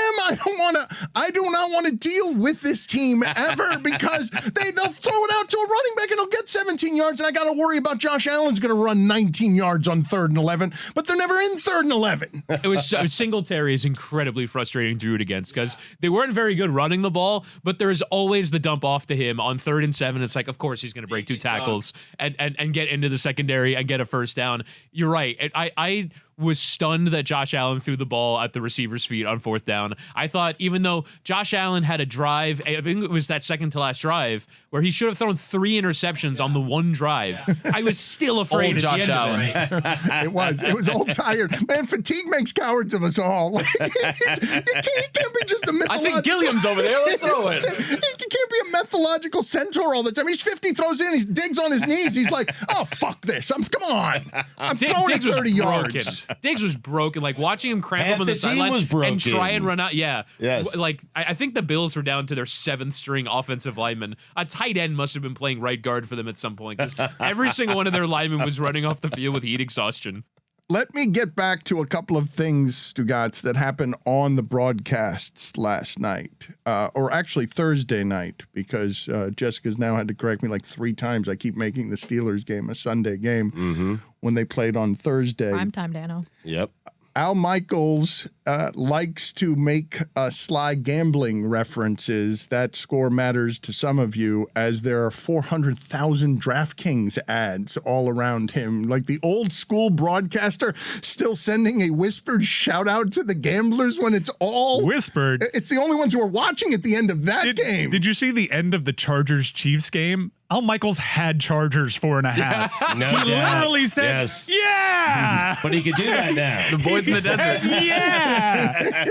I do not want to deal with this team ever because they'll throw it out to a running back and he'll get 17 yards, and I got to worry about Josh Allen's going to run 19 yards on 3rd and 11, but they're never in 3rd and 11. It was Singletary is incredibly frustrating to root against because they weren't very good running the ball, but there is always the dump off to him on 3rd and 7. It's like, of course, he's going to break 2 tackles and get into the secondary and get a first down. You're right. I was stunned that Josh Allen threw the ball at the receiver's feet on 4th down. I thought even though Josh Allen had a drive, I think it was that second to last drive, where he should have thrown 3 interceptions on the one drive, I was still afraid Old at Josh the end Allen. of it. It was all tired. Man, fatigue makes cowards of us all. Like, he can't be just a mythological. I think Gilliam's over there. Let's throw it. He can't be a mythological centaur all the time. He's 50, throws in, he digs on his knees. He's like, oh, fuck this. Come on. I'm throwing it 30 yards. Diggs was broken. Like watching him cramp Half up on the the team sideline was broken. and try and run out. Yeah. Yes. Like I think the Bills were down to their 7th string offensive lineman. A tight end must have been playing right guard for them at some point. 'Cause every single one of their linemen was running off the field with heat exhaustion. Let me get back to a couple of things, Stugotz, that happened on the broadcasts last night, or actually Thursday night, because Jessica's now had to correct me like 3 times. I keep making the Steelers game a Sunday game when they played on Thursday. Primetime, Dano. Yep. Al Michaels likes to make sly gambling references. That score matters to some of you, as there are 400,000 DraftKings ads all around him. Like the old school broadcaster still sending a whispered shout out to the gamblers when it's all Whispered. It's the only ones who are watching at the end of that game. Did you see the end of the Chargers-Chiefs game? Al Michaels had Chargers 4.5. No He doubt. literally said, Yes. yeah. But he could do that now. The boys in the desert. Yeah.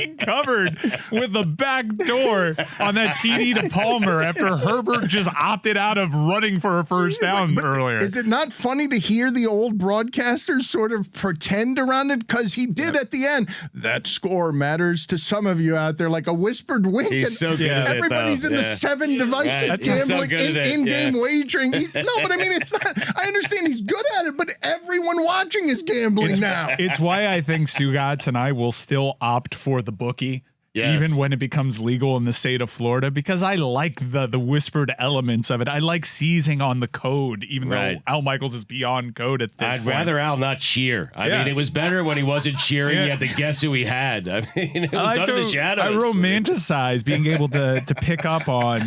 He covered with the back door on that TD to Palmer after Herbert just opted out of running for a first down earlier. Is it not funny to hear the old broadcasters sort of pretend around it? Because he did at the end. That score matters to some of you out there, like a whispered wink. He's and so good at it, though. everybody's in the 7 devices Right. He's so gambling, good at it. in-game Yeah. wagering. No, but I mean, it's not. I understand he's good at it, but everyone watching is gambling now. It's why I think Stugotz and I will still opt for the bookie. Yes. Even when it becomes legal in the state of Florida, because I like the whispered elements of it. I like seizing on the code, even Right. though Al Michaels is beyond code at this I'd point. rather Al not cheer. I Yeah. mean, it was better when he wasn't cheering. Yeah. You had to guess who he had. I mean, it was I like done in the shadows. I romanticize being able to pick up on.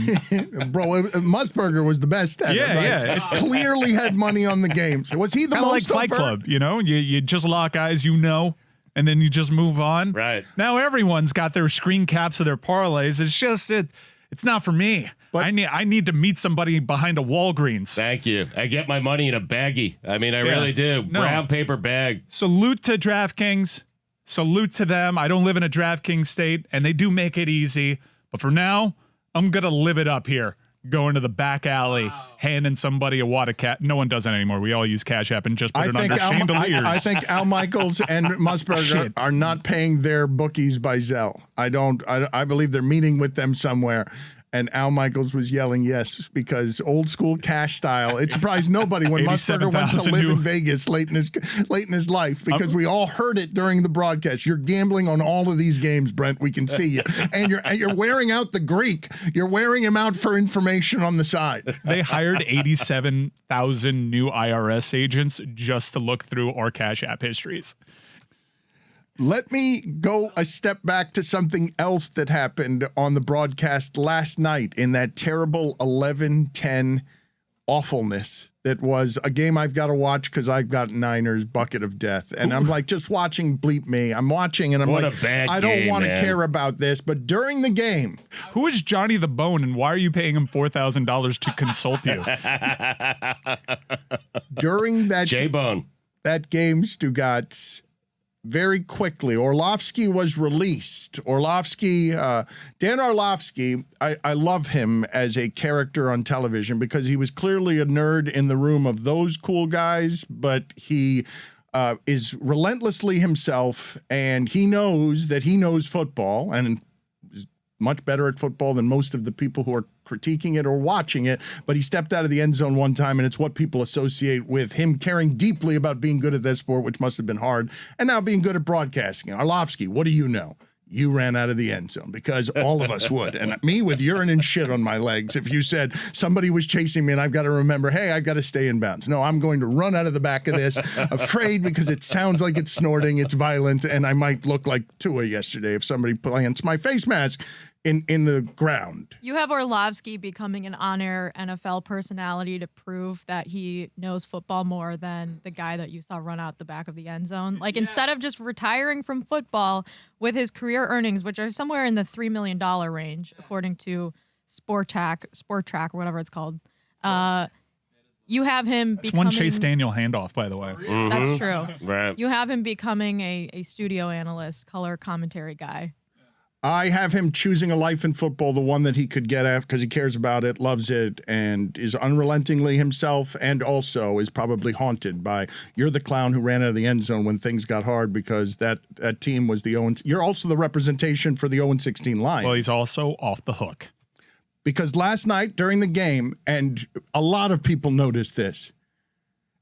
Bro, Musburger was the best at it. Yeah, Right? yeah, it's- Clearly had money on the games. Was he the Kind of like most Fight overt? Club, you know? You just lock eyes, and then you just move on. Right. Now everyone's got their screen caps of their parlays. It's just it's not for me. But- I need to meet somebody behind a Walgreens. Thank you. I get my money in a baggie. I mean, I really do. No. Brown paper bag. Salute to DraftKings. Salute to them. I don't live in a DraftKings state, and they do make it easy. But for now, I'm gonna live it up here. Going to the back alley, handing somebody a wad of cash. No one does that anymore. We all use Cash App and just put I it think, under chandeliers. I think Al Michaels and Musburger Shit. are not paying their bookies by Zelle. I believe they're meeting with them somewhere. And Al Michaels was yelling yes, because old school cash style. It surprised nobody when Musburger went to 87,000 live new- in Vegas late in his life, because we all heard it during the broadcast. You're gambling on all of these games, Brent. We can see you, and you're wearing out the Greek. You're wearing him out for information on the side. They hired 87,000 new IRS agents just to look through our Cash App histories. Let me go a step back to something else that happened on the broadcast last night in that terrible 11-10 awfulness that was a game I've got to watch because I've got Niners bucket of death. And I'm like, just watching bleep me. I'm watching and I'm What like, a bad I don't game, want to man. care about this. But during the game, Who is Johnny the Bone, and why are you paying him $4,000 to consult you? during that J-Bone. that game, Stugotz, very quickly, Orlovsky was released. Dan Orlovsky, I love him as a character on television because he was clearly a nerd in the room of those cool guys, but he is relentlessly himself, and he knows that he knows football and is much better at football than most of the people who are critiquing it or watching it, but he stepped out of the end zone one time, and it's what people associate with him caring deeply about being good at that sport, which must have been hard, and now being good at broadcasting. Orlovsky, what do you know? You ran out of the end zone, because all of us would. And me with urine and shit on my legs, if you said somebody was chasing me and I've got to remember, hey, I've got to stay in bounds. No, I'm going to run out of the back of this, afraid because it sounds like it's snorting, it's violent, and I might look like Tua yesterday if somebody plants my face mask in the ground. You have Orlovsky becoming an on-air NFL personality to prove that he knows football more than the guy that you saw run out the back of the end zone. Like, instead of just retiring from football with his career earnings, which are somewhere in the $3 million range, according to Sport Track, or whatever it's called, you have him It's becoming... one Chase Daniel handoff, by the way. That's true. Right. You have him becoming a studio analyst, color commentary guy. I have him choosing a life in football, the one that he could get at because he cares about it, loves it, and is unrelentingly himself, and also is probably haunted by, you're the clown who ran out of the end zone when things got hard, because that team was the 0. You're also the representation for the 0-16 Lions. Well, he's also off the hook. Because last night during the game, and a lot of people noticed this,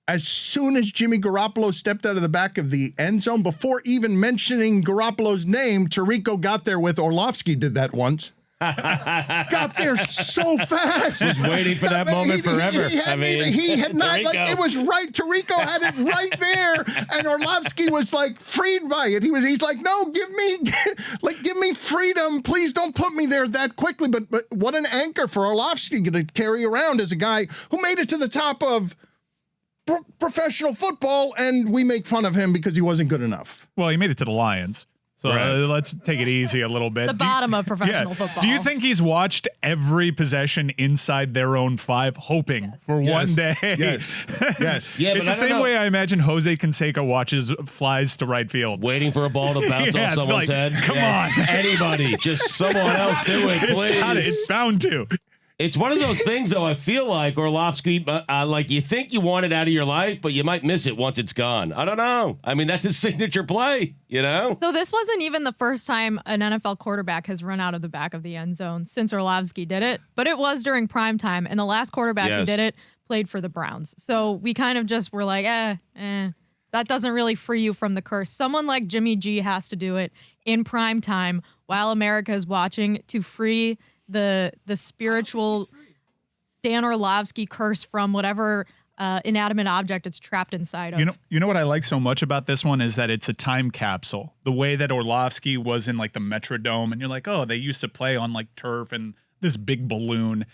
as soon as Jimmy Garrapolo stepped out of the back of the end zone, before even mentioning Garoppolo's name, Tirico got there with Orlovsky did that once. Got there so fast. Was waiting for that moment forever. He had not. Like, it was right. Tirico had it right there, and Orlovsky was like freed by it. He's like, no, give me freedom. Please don't put me there that quickly. But what an anchor for Orlovsky to carry around as a guy who made it to the top of professional football, and we make fun of him because he wasn't good enough. Well, he made it to the Lions. So let's take it easy a little bit. The bottom of professional football. Do you think he's watched every possession inside their own 5, hoping for one day? Yes. Yeah, but It's the same way I imagine Jose Canseco watches flies to right field. Waiting for a ball to bounce off someone's head. Come on. Anybody. Just someone else do it, please. It's bound to. It's one of those things, though, I feel like, Orlovsky, like you think you want it out of your life, but you might miss it once it's gone. I don't know. I mean, that's his signature play, you know? So this wasn't even the first time an NFL quarterback has run out of the back of the end zone since Orlovsky did it, but it was during prime time, and the last quarterback who did it played for the Browns. So we kind of just were like, that doesn't really free you from the curse. Someone like Jimmy G has to do it in prime time while America is watching to free the spiritual Dan Orlovsky curse from whatever inanimate object it's trapped inside of. You know what I like so much about this one is that it's a time capsule. The way that Orlovsky was in like the Metrodome, and you're like, oh, they used to play on like turf and this big balloon.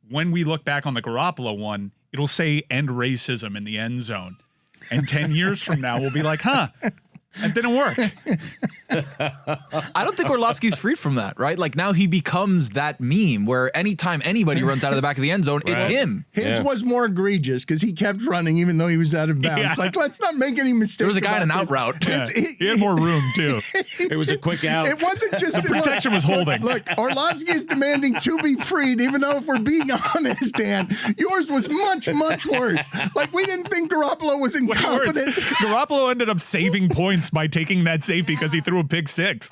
When we look back on the Garrapolo one, it'll say end racism in the end zone. And 10 years from now, we'll be like, that didn't work. I don't think Orlovsky's freed from that, right? Like now he becomes that meme where anytime anybody runs out of the back of the end zone, it's him. His was more egregious because he kept running even though he was out of bounds. Yeah. Like, let's not make any mistakes. There was a guy in an out this. route. Yeah. He had more room, too. It was a quick out. It wasn't just The protection was holding. Look, Orlovsky is demanding to be freed, even though if we're being honest, Dan, yours was much, much worse. Like, we didn't think Garrapolo was incompetent. Garrapolo ended up saving points by taking that safety because he threw a pick 6.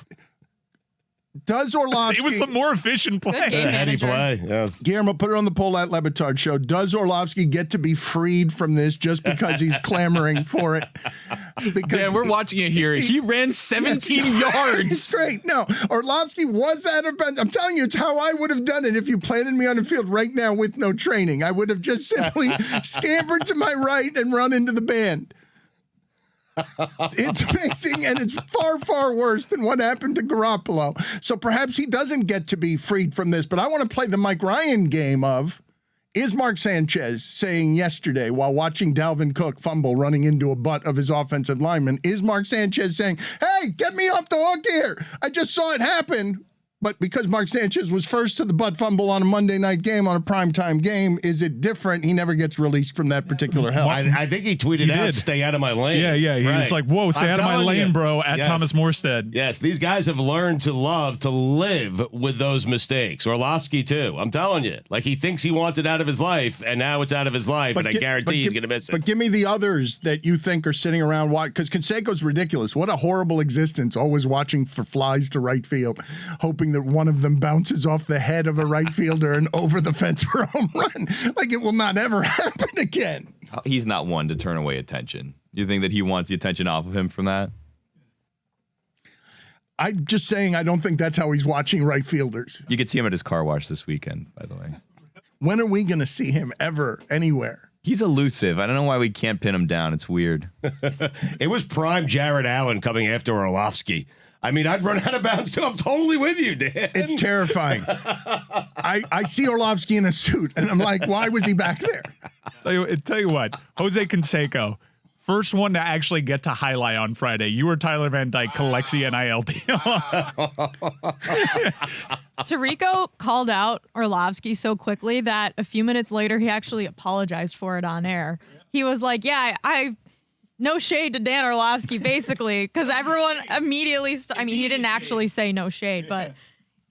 Does Orlovsky... It was the more efficient play. Good game manager. Play, yes. Guillermo, put it on the poll at Le Batard Show. Does Orlovsky get to be freed from this just because he's clamoring for it? Because Dan, we're watching it here. He ran 17 It's yards. great. No, Orlovsky was out of bounds. I'm telling you, it's how I would have done it if you planted me on the field right now with no training. I would have just simply scampered to my right and run into the band. It's amazing, and it's far, far worse than what happened to Garrapolo. So perhaps he doesn't get to be freed from this, but I want to play the Mike Ryan game of, is Mark Sanchez saying yesterday while watching Dalvin Cook fumble running into a butt of his offensive lineman, is Mark Sanchez saying, hey, get me off the hook here. I just saw it happen. But because Mark Sanchez was first to the butt fumble on a Monday night game, on a primetime game, is it different? He never gets released from that particular hell. I think he tweeted out, stay out of my lane. Yeah. He was like, whoa, stay out of my lane, bro, at Thomas Morstead. Yes, these guys have learned to live with those mistakes. Orlovsky, too. I'm telling you. Like, he thinks he wants it out of his life, and now it's out of his life, and I guarantee he's going to miss it. But give me the others that you think are sitting around watching, because Canseco's ridiculous. What a horrible existence, always watching for flies to right field, hoping that one of them bounces off the head of a right fielder and over the fence for a home run. Like, it will not ever happen again. He's not one to turn away attention. You think that he wants the attention off of him from that? I'm just saying I don't think that's how he's watching right fielders. You could see him at his car wash this weekend, by the way. When are we going to see him ever anywhere? He's elusive. I don't know why we can't pin him down. It's weird. It was prime Jared Allen coming after Orlovsky. I mean, I'd run out of bounds too. I'm totally with you, Dan. It's terrifying. I see Orlovsky in a suit, and I'm like, why was he back there? Tell you what, Jose Canseco, first one to actually get to highlight on Friday. You were Tyler Van Dyke, collects the NIL deal. Tirico called out Orlovsky so quickly that a few minutes later he actually apologized for it on air. He was like, yeah, I no shade to Dan Orlovsky, basically, because everyone immediately, he didn't actually say no shade, but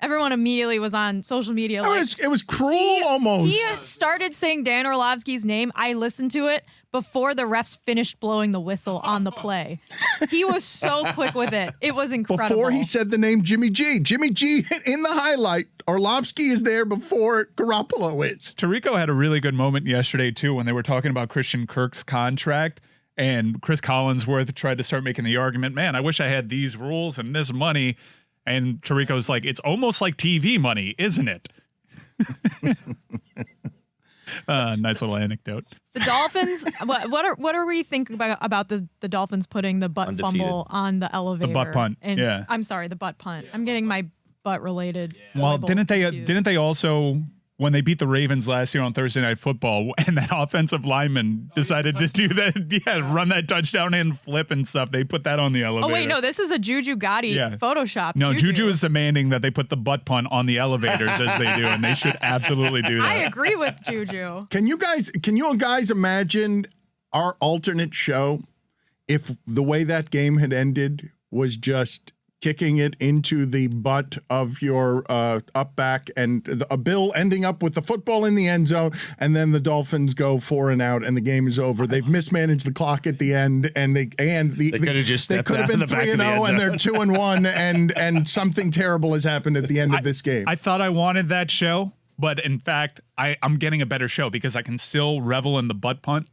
Everyone immediately was on social media. It was cruel almost. He had started saying Dan Orlovsky's name. I listened to it before the refs finished blowing the whistle on the play. He was so quick with it. It was incredible. Before he said the name Jimmy G. Jimmy G in the highlight. Orlovsky is there before Garapolo is. Tirico had a really good moment yesterday, too, when they were talking about Christian Kirk's contract. And Chris Collinsworth tried to start making the argument, man, I wish I had these rules and this money. And Tirico's like, it's almost like TV money, isn't it? Nice little anecdote. The Dolphins, what are we thinking about the Dolphins putting the butt Undefeated. fumble on the elevator? The butt punt, And yeah. I'm sorry, the butt punt. I'm getting my butt related. Well, labels confused. didn't they also, when they beat the Ravens last year on Thursday Night Football, and that offensive lineman decided to do that, run that touchdown and flip and stuff, they put that on the elevator. Oh wait, no, this is a Juju Gotti Photoshop. No, Juju is demanding that they put the butt punt on the elevators as they do, and they should absolutely do that. I agree with Juju. Can you guys imagine our alternate show if the way that game had ended was just kicking it into the butt of your up back and a Bill ending up with the football in the end zone, and then the Dolphins go 4 and out and the game is over. They've mismanaged the clock at the end, and they could have just they stepped could have out of been the back 3 of and the end 0 and zone. they're 2 and 1 and something terrible has happened at the end of this game. I thought I wanted that show, but in fact, I'm getting a better show because I can still revel in the butt punt,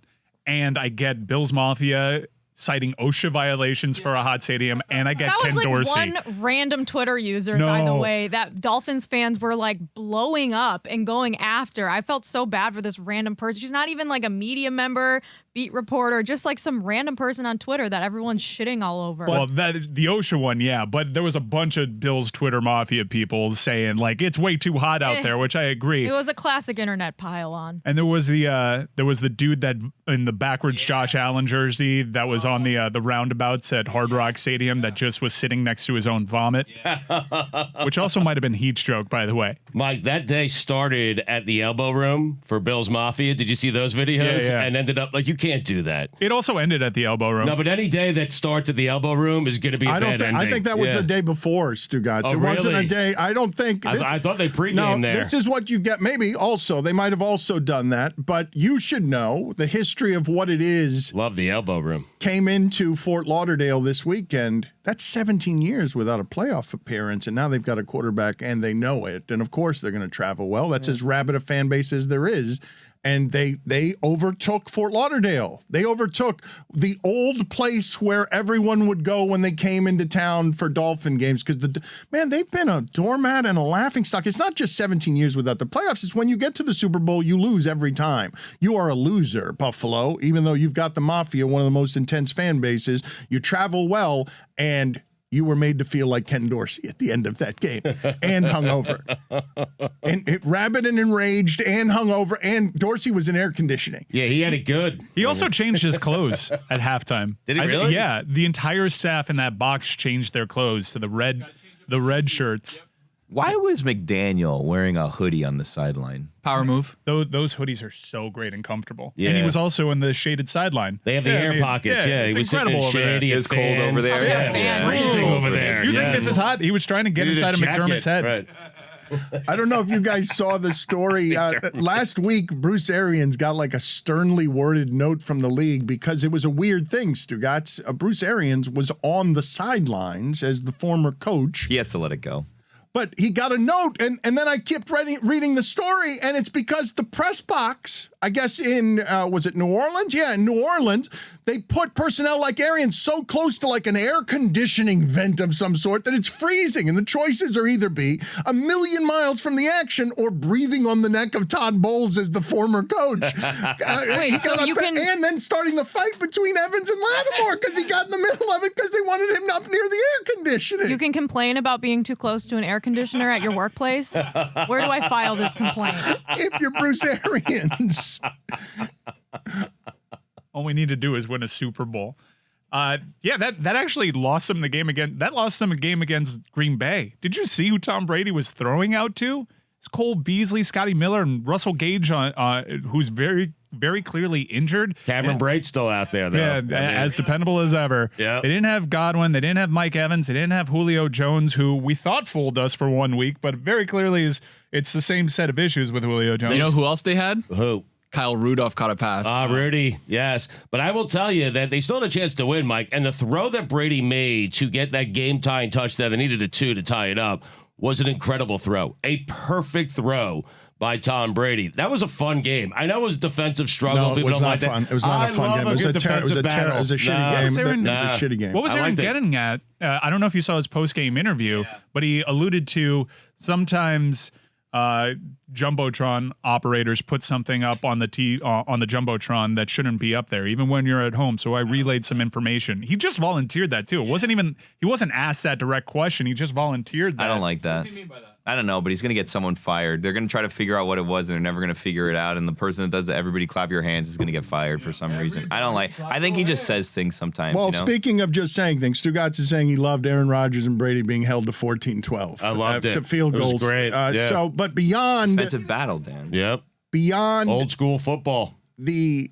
and I get Bills Mafia citing OSHA violations for a hot stadium, and I get That Ken was like Dorsey. one random Twitter user, by the No. way, that Dolphins fans were like blowing up and going after. I felt so bad for this random person. She's not even like a media member, beat reporter, just like some random person on Twitter that everyone's shitting all over. Well, the OSHA one, yeah, but there was a bunch of Bills Twitter Mafia people saying like it's way too hot out there, which I agree. It was a classic internet pile on. And there was the dude that in the backwards Josh Allen jersey that was on the roundabouts at Hard Rock Stadium that just was sitting next to his own vomit, which also might have been heat stroke, by the way. Mike, that day started at the Elbow Room for Bills Mafia. Did you see those videos? Yeah. And ended up like you can't do that. It also ended at the Elbow Room. No, but any day that starts at the Elbow Room is going to be a bad ending. I think that was the day before, Stugotz. Oh, it wasn't a really? day. I don't think. I thought they pregame No, there. this is what you get. Maybe also they might have also done that, but you should know the history of what it is. Love the Elbow Room. Came into Fort Lauderdale this weekend. That's 17 years without a playoff appearance, and now they've got a quarterback, and they know it. And of course, they're going to travel well. That's as rabid a fan base as there is. And they overtook Fort Lauderdale. They overtook the old place where everyone would go when they came into town for Dolphin games. Because they've been a doormat and a laughingstock. It's not just 17 years without the playoffs. It's when you get to the Super Bowl, you lose every time. You are a loser, Buffalo. Even though you've got the Mafia, one of the most intense fan bases, you travel well, and you were made to feel like Ken Dorsey at the end of that game and hungover. And rabid and enraged and hungover, and Dorsey was in air conditioning. Yeah, he had it good. He also changed his clothes at halftime. Did he really? Yeah, the entire staff in that box changed their clothes to the red shirts. Why was McDaniel wearing a hoodie on the sideline? Power move. Those hoodies are so great and comfortable. And he Yeah. was also in the shaded sideline. They have the air pockets. Yeah, he it's was sitting in incredible over there. shady. It's cold over there. Yeah, Yeah, it's freezing over there. You yeah. think this is hot? He was trying to get Needed a inside of McDermott's jacket. head. Right. I don't know if you guys saw the story. Last week, Bruce Arians got like a sternly worded note from the league because it was a weird thing, Stugotz. Bruce Arians was on the sidelines as the former coach. He has to let it go. But he got a note, and then I kept reading the story, and it's because the press box, I guess in, was it New Orleans? Yeah, in New Orleans, they put personnel like Arians so close to like an air conditioning vent of some sort that it's freezing, and the choices are either be a million miles from the action or breathing on the neck of Todd Bowles as the former coach. Wait, so you can... And then starting the fight between Evans and Lattimore because he got in the middle of it because they wanted him up near the air conditioning. You can complain about being too close to an air conditioner at your workplace. Where do I file this complaint? If you're Bruce Arians. All we need to do is win a Super Bowl. Yeah, that actually lost them the game again. That lost them a game against Green Bay. Did you see who Tom Brady was throwing out to? It's Cole Beasley, Scotty Miller, and Russell Gage, who's very, very clearly injured. Cameron Brate's still out there, though. Yeah, as dependable as ever. Yeah. They didn't have Godwin. They didn't have Mike Evans. They didn't have Julio Jones, who we thought fooled us for 1 week, but very clearly it's the same set of issues with Julio Jones. You know who else they had? Who? Kyle Rudolph caught a pass. Rudy, yes. But I will tell you that they still had a chance to win, Mike. And the throw that Brady made to get that game-tying touchdown, they needed a 2 to tie it up, was an incredible throw. A perfect throw by Tom Brady. That was a fun game. I know it was a defensive struggle. No, it People was don't not like fun. that. It was not a fun game. It was a shitty game. It was a shitty game. What was Aaron getting at? I don't know if you saw his post-game interview, but he alluded to sometimes Jumbotron operators put something up on the Jumbotron that shouldn't be up there, even when you're at home. So I relayed some information. He just volunteered that too. It wasn't even, he wasn't asked that direct question. He just volunteered that. I don't like that. What do you mean by that? I don't know, but he's going to get someone fired. They're going to try to figure out what it was, and they're never going to figure it out. And the person that does the everybody clap your hands is going to get fired for some reason. I think he just says things sometimes. Well, you know? speaking of just saying things, Stugotz is saying he loved Aaron Rodgers and Brady being held to 14-12. I loved it. To field It was goals. great. Yeah. So, but beyond Defensive battle, Dan. Yep. beyond Old school football. the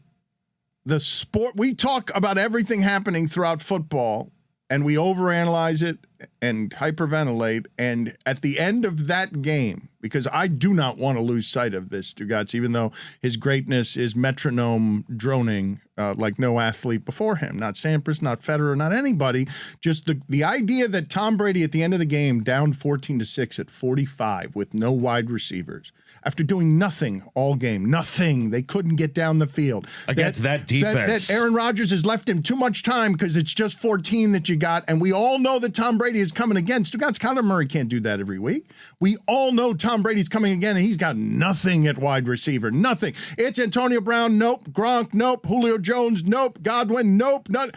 sport, we talk about everything happening throughout football, and we overanalyze it and hyperventilate. And at the end of that game, because I do not want to lose sight of this, Stugotz, even though his greatness is metronome droning like no athlete before him, not Sampras, not Federer, not anybody. Just the idea that Tom Brady at the end of the game down 14-6 at 45 with no wide receivers, after doing nothing all game, nothing. They couldn't get down the field. Against that defense. That Aaron Rodgers has left him too much time because it's just 14 that you got. And we all know that Tom Brady is coming again. Stugotz, Kyler Murray can't do that every week. We all know Tom Brady's coming again, and he's got nothing at wide receiver. Nothing. It's Antonio Brown, nope. Gronk, nope. Julio Jones, nope. Godwin, nope. None,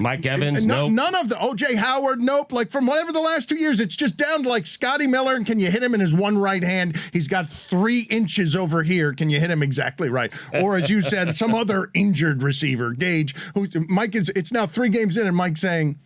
Mike Evans, nope. None of the O.J. Howard, nope. Like from whatever the last 2 years, it's just down to like Scotty Miller, and can you hit him in his one right hand? He's got 3 inches over here. Can you hit him exactly right? Or as you said, some other injured receiver, Gage, who Mike is, it's now 3 games in and Mike's saying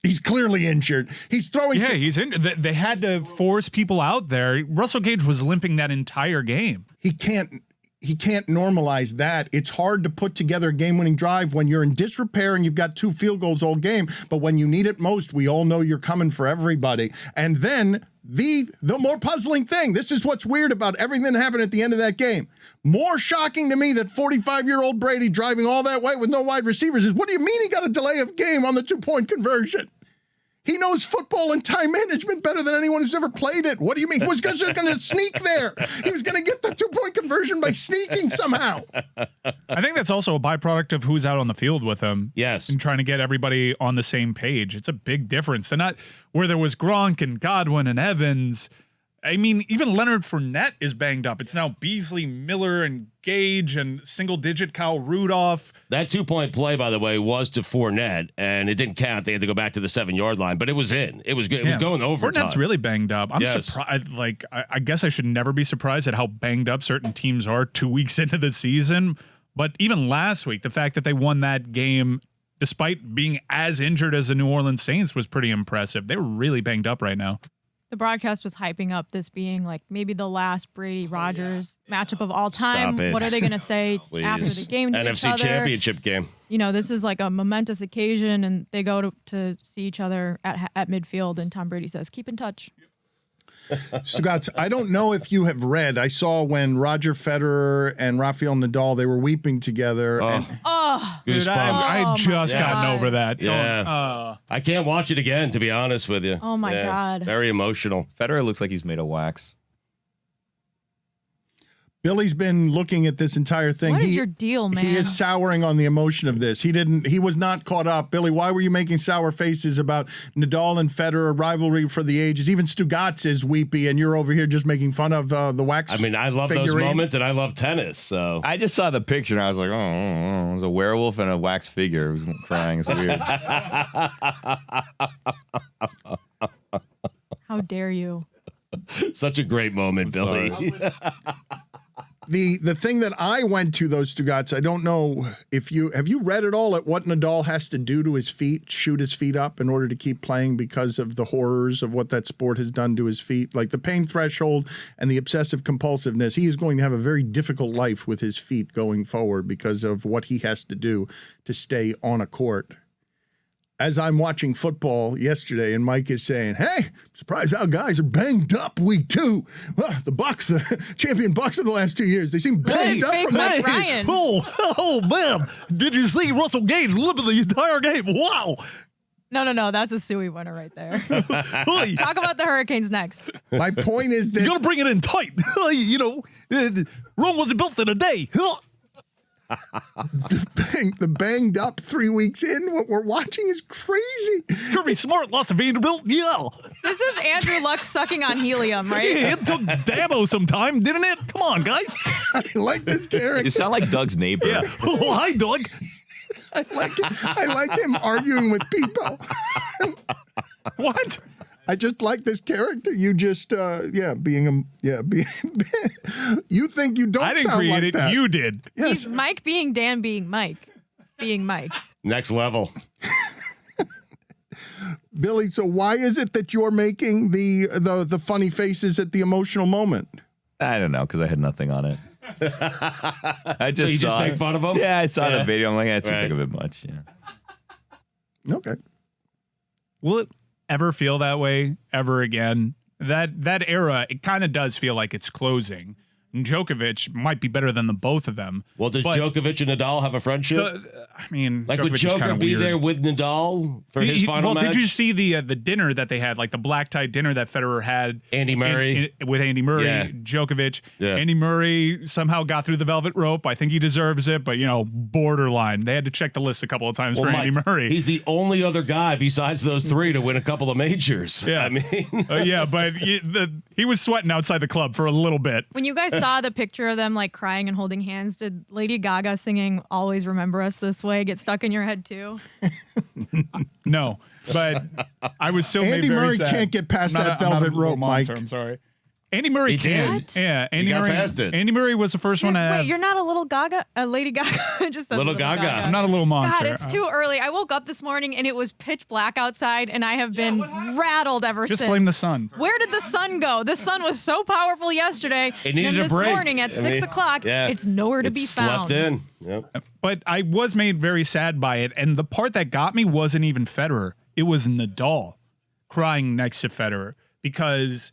he's clearly injured. He's throwing. Yeah, he's in. They had to force people out there. Russell Gage was limping that entire game. He can't normalize that. It's hard to put together a game-winning drive when you're in disrepair and you've got 2 field goals all game. But when you need it most, we all know you're coming for everybody. And then the more puzzling thing, this is what's weird about everything that happened at the end of that game. More shocking to me that 45-year-old Brady driving all that way with no wide receivers is, what do you mean he got a delay of game on the 2-point conversion? He knows football and time management better than anyone who's ever played it. What do you mean? He was just going to sneak there. He was going to get the 2-point conversion by sneaking somehow. I think that's also a byproduct of who's out on the field with him. Yes. And trying to get everybody on the same page. It's a big difference. And not where there was Gronk and Godwin and Evans. I mean, even Leonard Fournette is banged up. It's now Beasley, Miller, and Gage, and single-digit Kyle Rudolph. That 2-point play, by the way, was to Fournette, and it didn't count. They had to go back to the 7-yard line, but it was in. It was good. It was going overtime. Fournette's really banged up. I'm Yes. surprised. Like, I guess I should never be surprised at how banged up certain teams are 2 weeks into the season. But even last week, the fact that they won that game despite being as injured as the New Orleans Saints was pretty impressive. They were really banged up right now. The broadcast was hyping up this being like maybe the last Brady-Rodgers matchup of all time. Stop it. What are they going to say Please. after the game to each NFC other? Championship game. You know, this is like a momentous occasion, and they go to see each other at midfield, and Tom Brady says, keep in touch. Stugotz, I don't know if you have read. I saw when Roger Federer and Rafael Nadal, they were weeping together. And Dude, Goosebumps. I just Yes. gotten over that. Yeah. I can't watch it again, to be honest with you. Oh, my God. Very emotional. Federer looks like he's made of wax. Billy's been looking at this entire thing. What is your deal, man? He is souring on the emotion of this. He was not caught up. Billy, why were you making sour faces about Nadal and Federer, rivalry for the ages? Even Stugotz is weepy, and you're over here just making fun of the wax. I mean, I love those figurine. moments, and I love tennis. So I just saw the picture and I was like, it was a werewolf and a wax figure. It was crying. It's weird. How dare you? such a great moment, Billy. The thing that I went to, those Stugotz, I don't know if have you read at all at what Nadal has to do to his feet, shoot his feet up in order to keep playing because of the horrors of what that sport has done to his feet, like the pain threshold and the obsessive compulsiveness. He is going to have a very difficult life with his feet going forward because of what he has to do to stay on a court. As I'm watching football yesterday, and Mike is saying, "Hey, surprised how guys are banged up week 2. Well, the Bucks, champion Bucks of the last 2 years, they seem banged up from Mike Ryan. Oh, man. Did you see Russell Gage limping the entire game? Wow. No, that's a Suey winner right there. Hey, Talk about the Hurricanes next. My point is that you got to bring it in tight. Rome wasn't built in a day. the banged up 3 weeks in, what we're watching is crazy. Kirby Smart lost to Vanderbilt. Yeah. This is Andrew Luck sucking on helium, right? It took Dabo some time, didn't it? Come on, guys. I like this character. You sound like Doug's neighbor. Yeah. Oh, hi, Doug. I like him arguing with people. What? I just like this character. You just, being you think you don't I didn't sound create like it. that. You did. Yes. He's Mike being Dan being Mike. Being Mike. Next level. Billy, so why is it that you're making the funny faces at the emotional moment? I don't know, because I had nothing on it. I just So you just saw make it. fun of him? Yeah, I saw Yeah. the video. I'm like, that seems Right. like a bit much. Yeah. Okay. Will it ever feel that way ever again? That era, it kind of does feel like it's closing. And Djokovic might be better than the both of them. Well, does but Djokovic and Nadal have a friendship? I mean, Like, would Djokovic is Joker kinda be weird. there with Nadal for his final match? Did you see the dinner that they had, like the black tie dinner that Federer had? Andy Murray? With Andy Murray, Yeah. Djokovic. Yeah. Andy Murray somehow got through the velvet rope. I think he deserves it, but borderline. They had to check the list a couple of times for Andy Mike, Murray. he's the only other guy besides those three to win a couple of majors. Yeah. I mean, Yeah, but he was sweating outside the club for a little bit. When you guys saw the picture of them like crying and holding hands, did Lady Gaga singing "Always Remember Us This Way" get stuck in your head too? No, but I was still Andy made very Murray sad. can't get past I'm not that a- I'm not a velvet little rope, monster, Mike. I'm sorry. Andy Murray He can. did. Yeah, Andy got Murray. past it. Andy Murray was the first one to have. Wait, you're not a little Gaga? Lady Gaga? I just said Little Gaga. I'm not a little monster. God, it's too early. I woke up this morning and it was pitch black outside, and I have been rattled ever Just since. blame the sun. Where did the sun go? The sun was so powerful yesterday. it needed and then a this break. morning at 6 o'clock, yeah. it's nowhere to It be slept found. in. Yep. But I was made very sad by it, and the part that got me wasn't even Federer. It was Nadal crying next to Federer because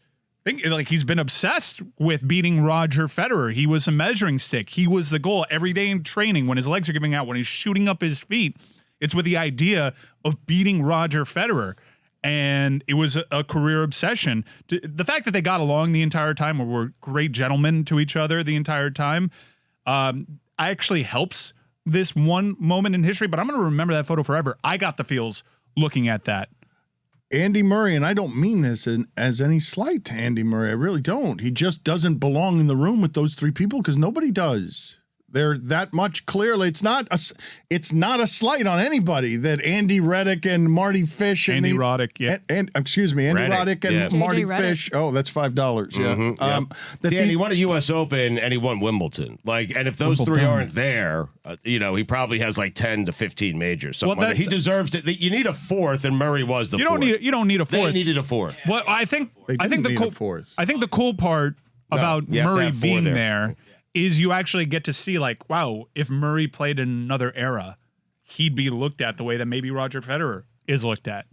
he's been obsessed with beating Roger Federer. He was a measuring stick. He was the goal every day in training when his legs are giving out, when he's shooting up his feet. It's with the idea of beating Roger Federer. And it was a career obsession. The fact that they got along the entire time, or were great gentlemen to each other the entire time, actually helps this one moment in history. But I'm going to remember that photo forever. I got the feels looking at that. Andy Murray, and I don't mean this as any slight to Andy Murray. I really don't. He just doesn't belong in the room with those three people because nobody does. They're that much clearly. It's not a slight on anybody that Andy Reddick and Marty Fish and Andy Roddick, yeah. and excuse me, Andy Reddick, Roddick and yeah. Marty JJ Reddick. Fish. Oh, that's $5. Yeah. That Yeah, and he won a U.S. Open and he won Wimbledon. And if those three aren't there, he probably has like 10 to 15 majors. Something Well, like that. He deserves it. You need a fourth, and Murray was the You fourth. don't need a They fourth. needed a fourth. Well, I think didn't the need cool a fourth. I think the cool part about you have to Murray have four being there. there is you actually get to see wow, if Murray played in another era, he'd be looked at the way that maybe Roger Federer is looked at.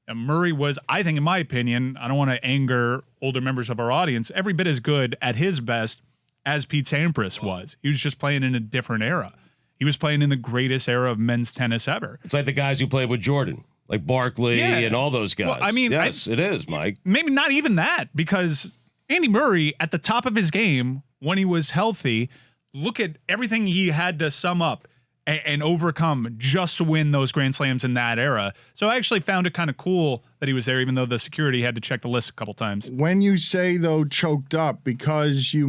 And Murray was, I think, in my opinion, I don't want to anger older members of our audience, every bit as good at his best as Pete Sampras was. He was just playing in a different era. He was playing in the greatest era of men's tennis ever. It's like the guys who played with Jordan, like Barkley Yeah. and all those guys. Well, I mean, yes, it is, Mike. Maybe not even that, because Andy Murray, at the top of his game, when he was healthy, look at everything he had to sum up and overcome just to win those Grand Slams in that era. So I actually found it kind of cool that he was there, even though the security had to check the list a couple times. When you say, though, choked up, because you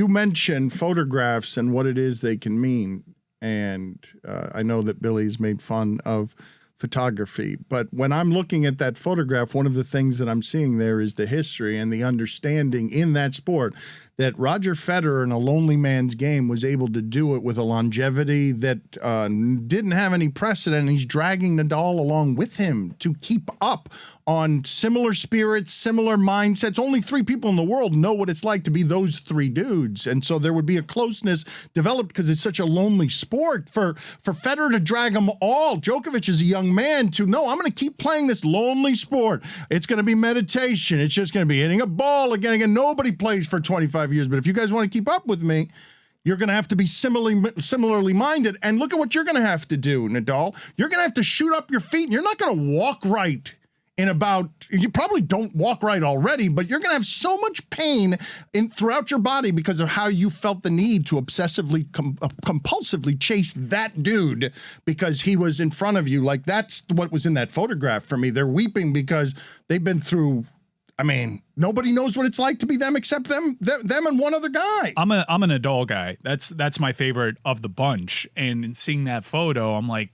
mentioned photographs and what it is they can mean, and I know that Billy's made fun of photography, but when I'm looking at that photograph, one of the things that I'm seeing there is the history and the understanding in that sport that Roger Federer in a lonely man's game was able to do it with a longevity that didn't have any precedent. And he's dragging Nadal along with him to keep up on similar spirits, similar mindsets. Only 3 people in the world know what it's like to be those 3 dudes. And so there would be a closeness developed because it's such a lonely sport. For Federer to drag them all, Djokovic is a young man to know, I'm going to keep playing this lonely sport. It's going to be meditation. It's just going to be hitting a ball again. Nobody plays for 25 years. But if you guys want to keep up with me, you're going to have to be similarly minded. And look at what you're going to have to do, Nadal. You're going to have to shoot up your feet. And you're not going to walk right. You probably don't walk right already, but you're going to have so much pain throughout your body because of how you felt the need to obsessively, compulsively chase that dude because he was in front of you. Like, that's what was in that photograph for me. They're weeping because they've been through, nobody knows what it's like to be them except them and one other guy. I'm an Nadal guy. That's my favorite of the bunch. And in seeing that photo, I'm like,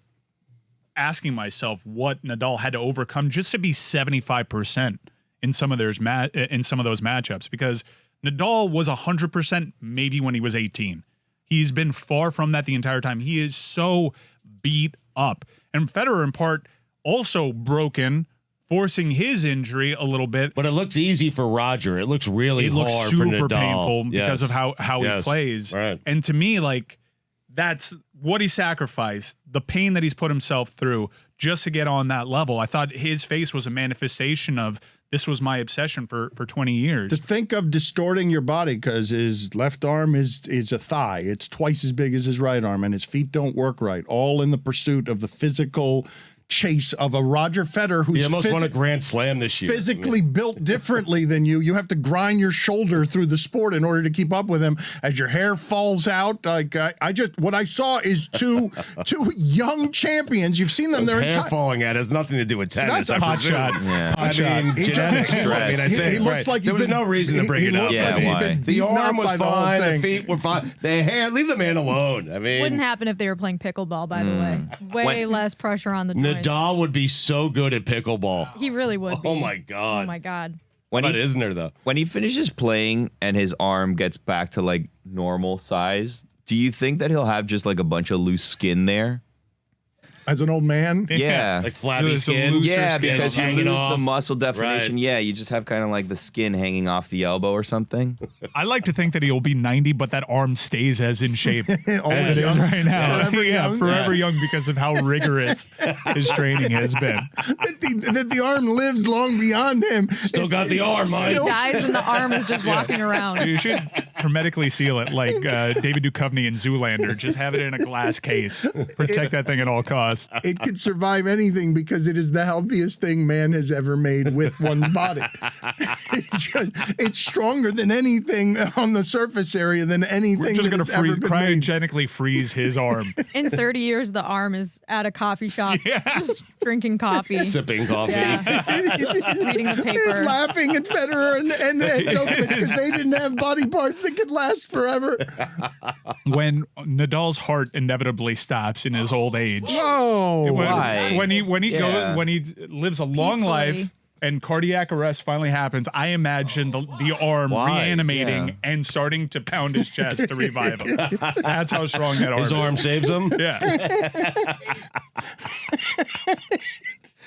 asking myself what Nadal had to overcome just to be 75% in some of those matchups, because Nadal was 100% maybe when he was 18. He's been far from that the entire time. He is so beat up. And Federer, in part, also broken, forcing his injury a little bit. But it looks easy for Roger. It looks really hard for Nadal. Super painful because of how he plays. Right. And to me, like, that's what he sacrificed, the pain that he's put himself through just to get on that level. I thought his face was a manifestation of this was my obsession for 20 years. To think of distorting your body because his left arm is a thigh. It's twice as big as his right arm, and his feet don't work right, all in the pursuit of the physical chase of a Roger Federer who's almost won a Grand Slam this year. Physically built differently than you. You have to grind your shoulder through the sport in order to keep up with him as your hair falls out. Like what I saw is two young champions. You've seen them. Their hair falling out has nothing to do with tennis. That's a hot shot. Yeah. He looks like there was no reason to bring it up. The arm was fine. The feet were fine. The hair, leave the man alone. Wouldn't happen if they were playing pickleball, by the way. Way less pressure on the joints. Nadal would be so good at pickleball. He really would be. Oh, my God. Oh, my God. Isn't there, though? When he finishes playing and his arm gets back to, like, normal size, do you think that he'll have just, like, a bunch of loose skin there? As an old man? Yeah. Like flabby skin? Yeah, because you hanging lose off. the muscle definition. Right. Yeah, you just have kind of like the skin hanging off the elbow or something. I like to think that he'll be 90, but that arm stays as in shape as it is young. right now. Forever young. Young because of how rigorous his training has been. That the arm lives long beyond him. Still got the arm, Mike. He dies and the arm is just walking around. You should hermetically seal it like David Duchovny in Zoolander. Just have it in a glass case. Protect that thing at all costs. It could survive anything because it is the healthiest thing man has ever made with one's body. It's stronger than anything on the surface area than anything. We're just going to cryogenically freeze his arm. In 30 years, the arm is at a coffee shop, just drinking coffee, sipping coffee, reading the paper, laughing at Federer and Djokovic because they didn't have body parts that could last forever. When Nadal's heart inevitably stops in his old age. Why? When he lives a long life and cardiac arrest finally happens, I imagine the arm reanimating and starting to pound his chest to revive him. That's how strong that arm is. His arm saves him? Yeah.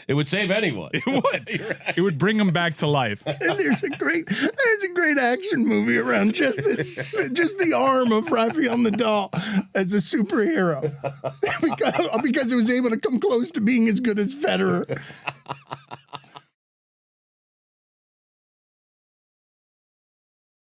It would save anyone. It would. Right. It would bring him back to life. And there's a great action movie around just the arm of Rafael Nadal as a superhero because it was able to come close to being as good as Federer.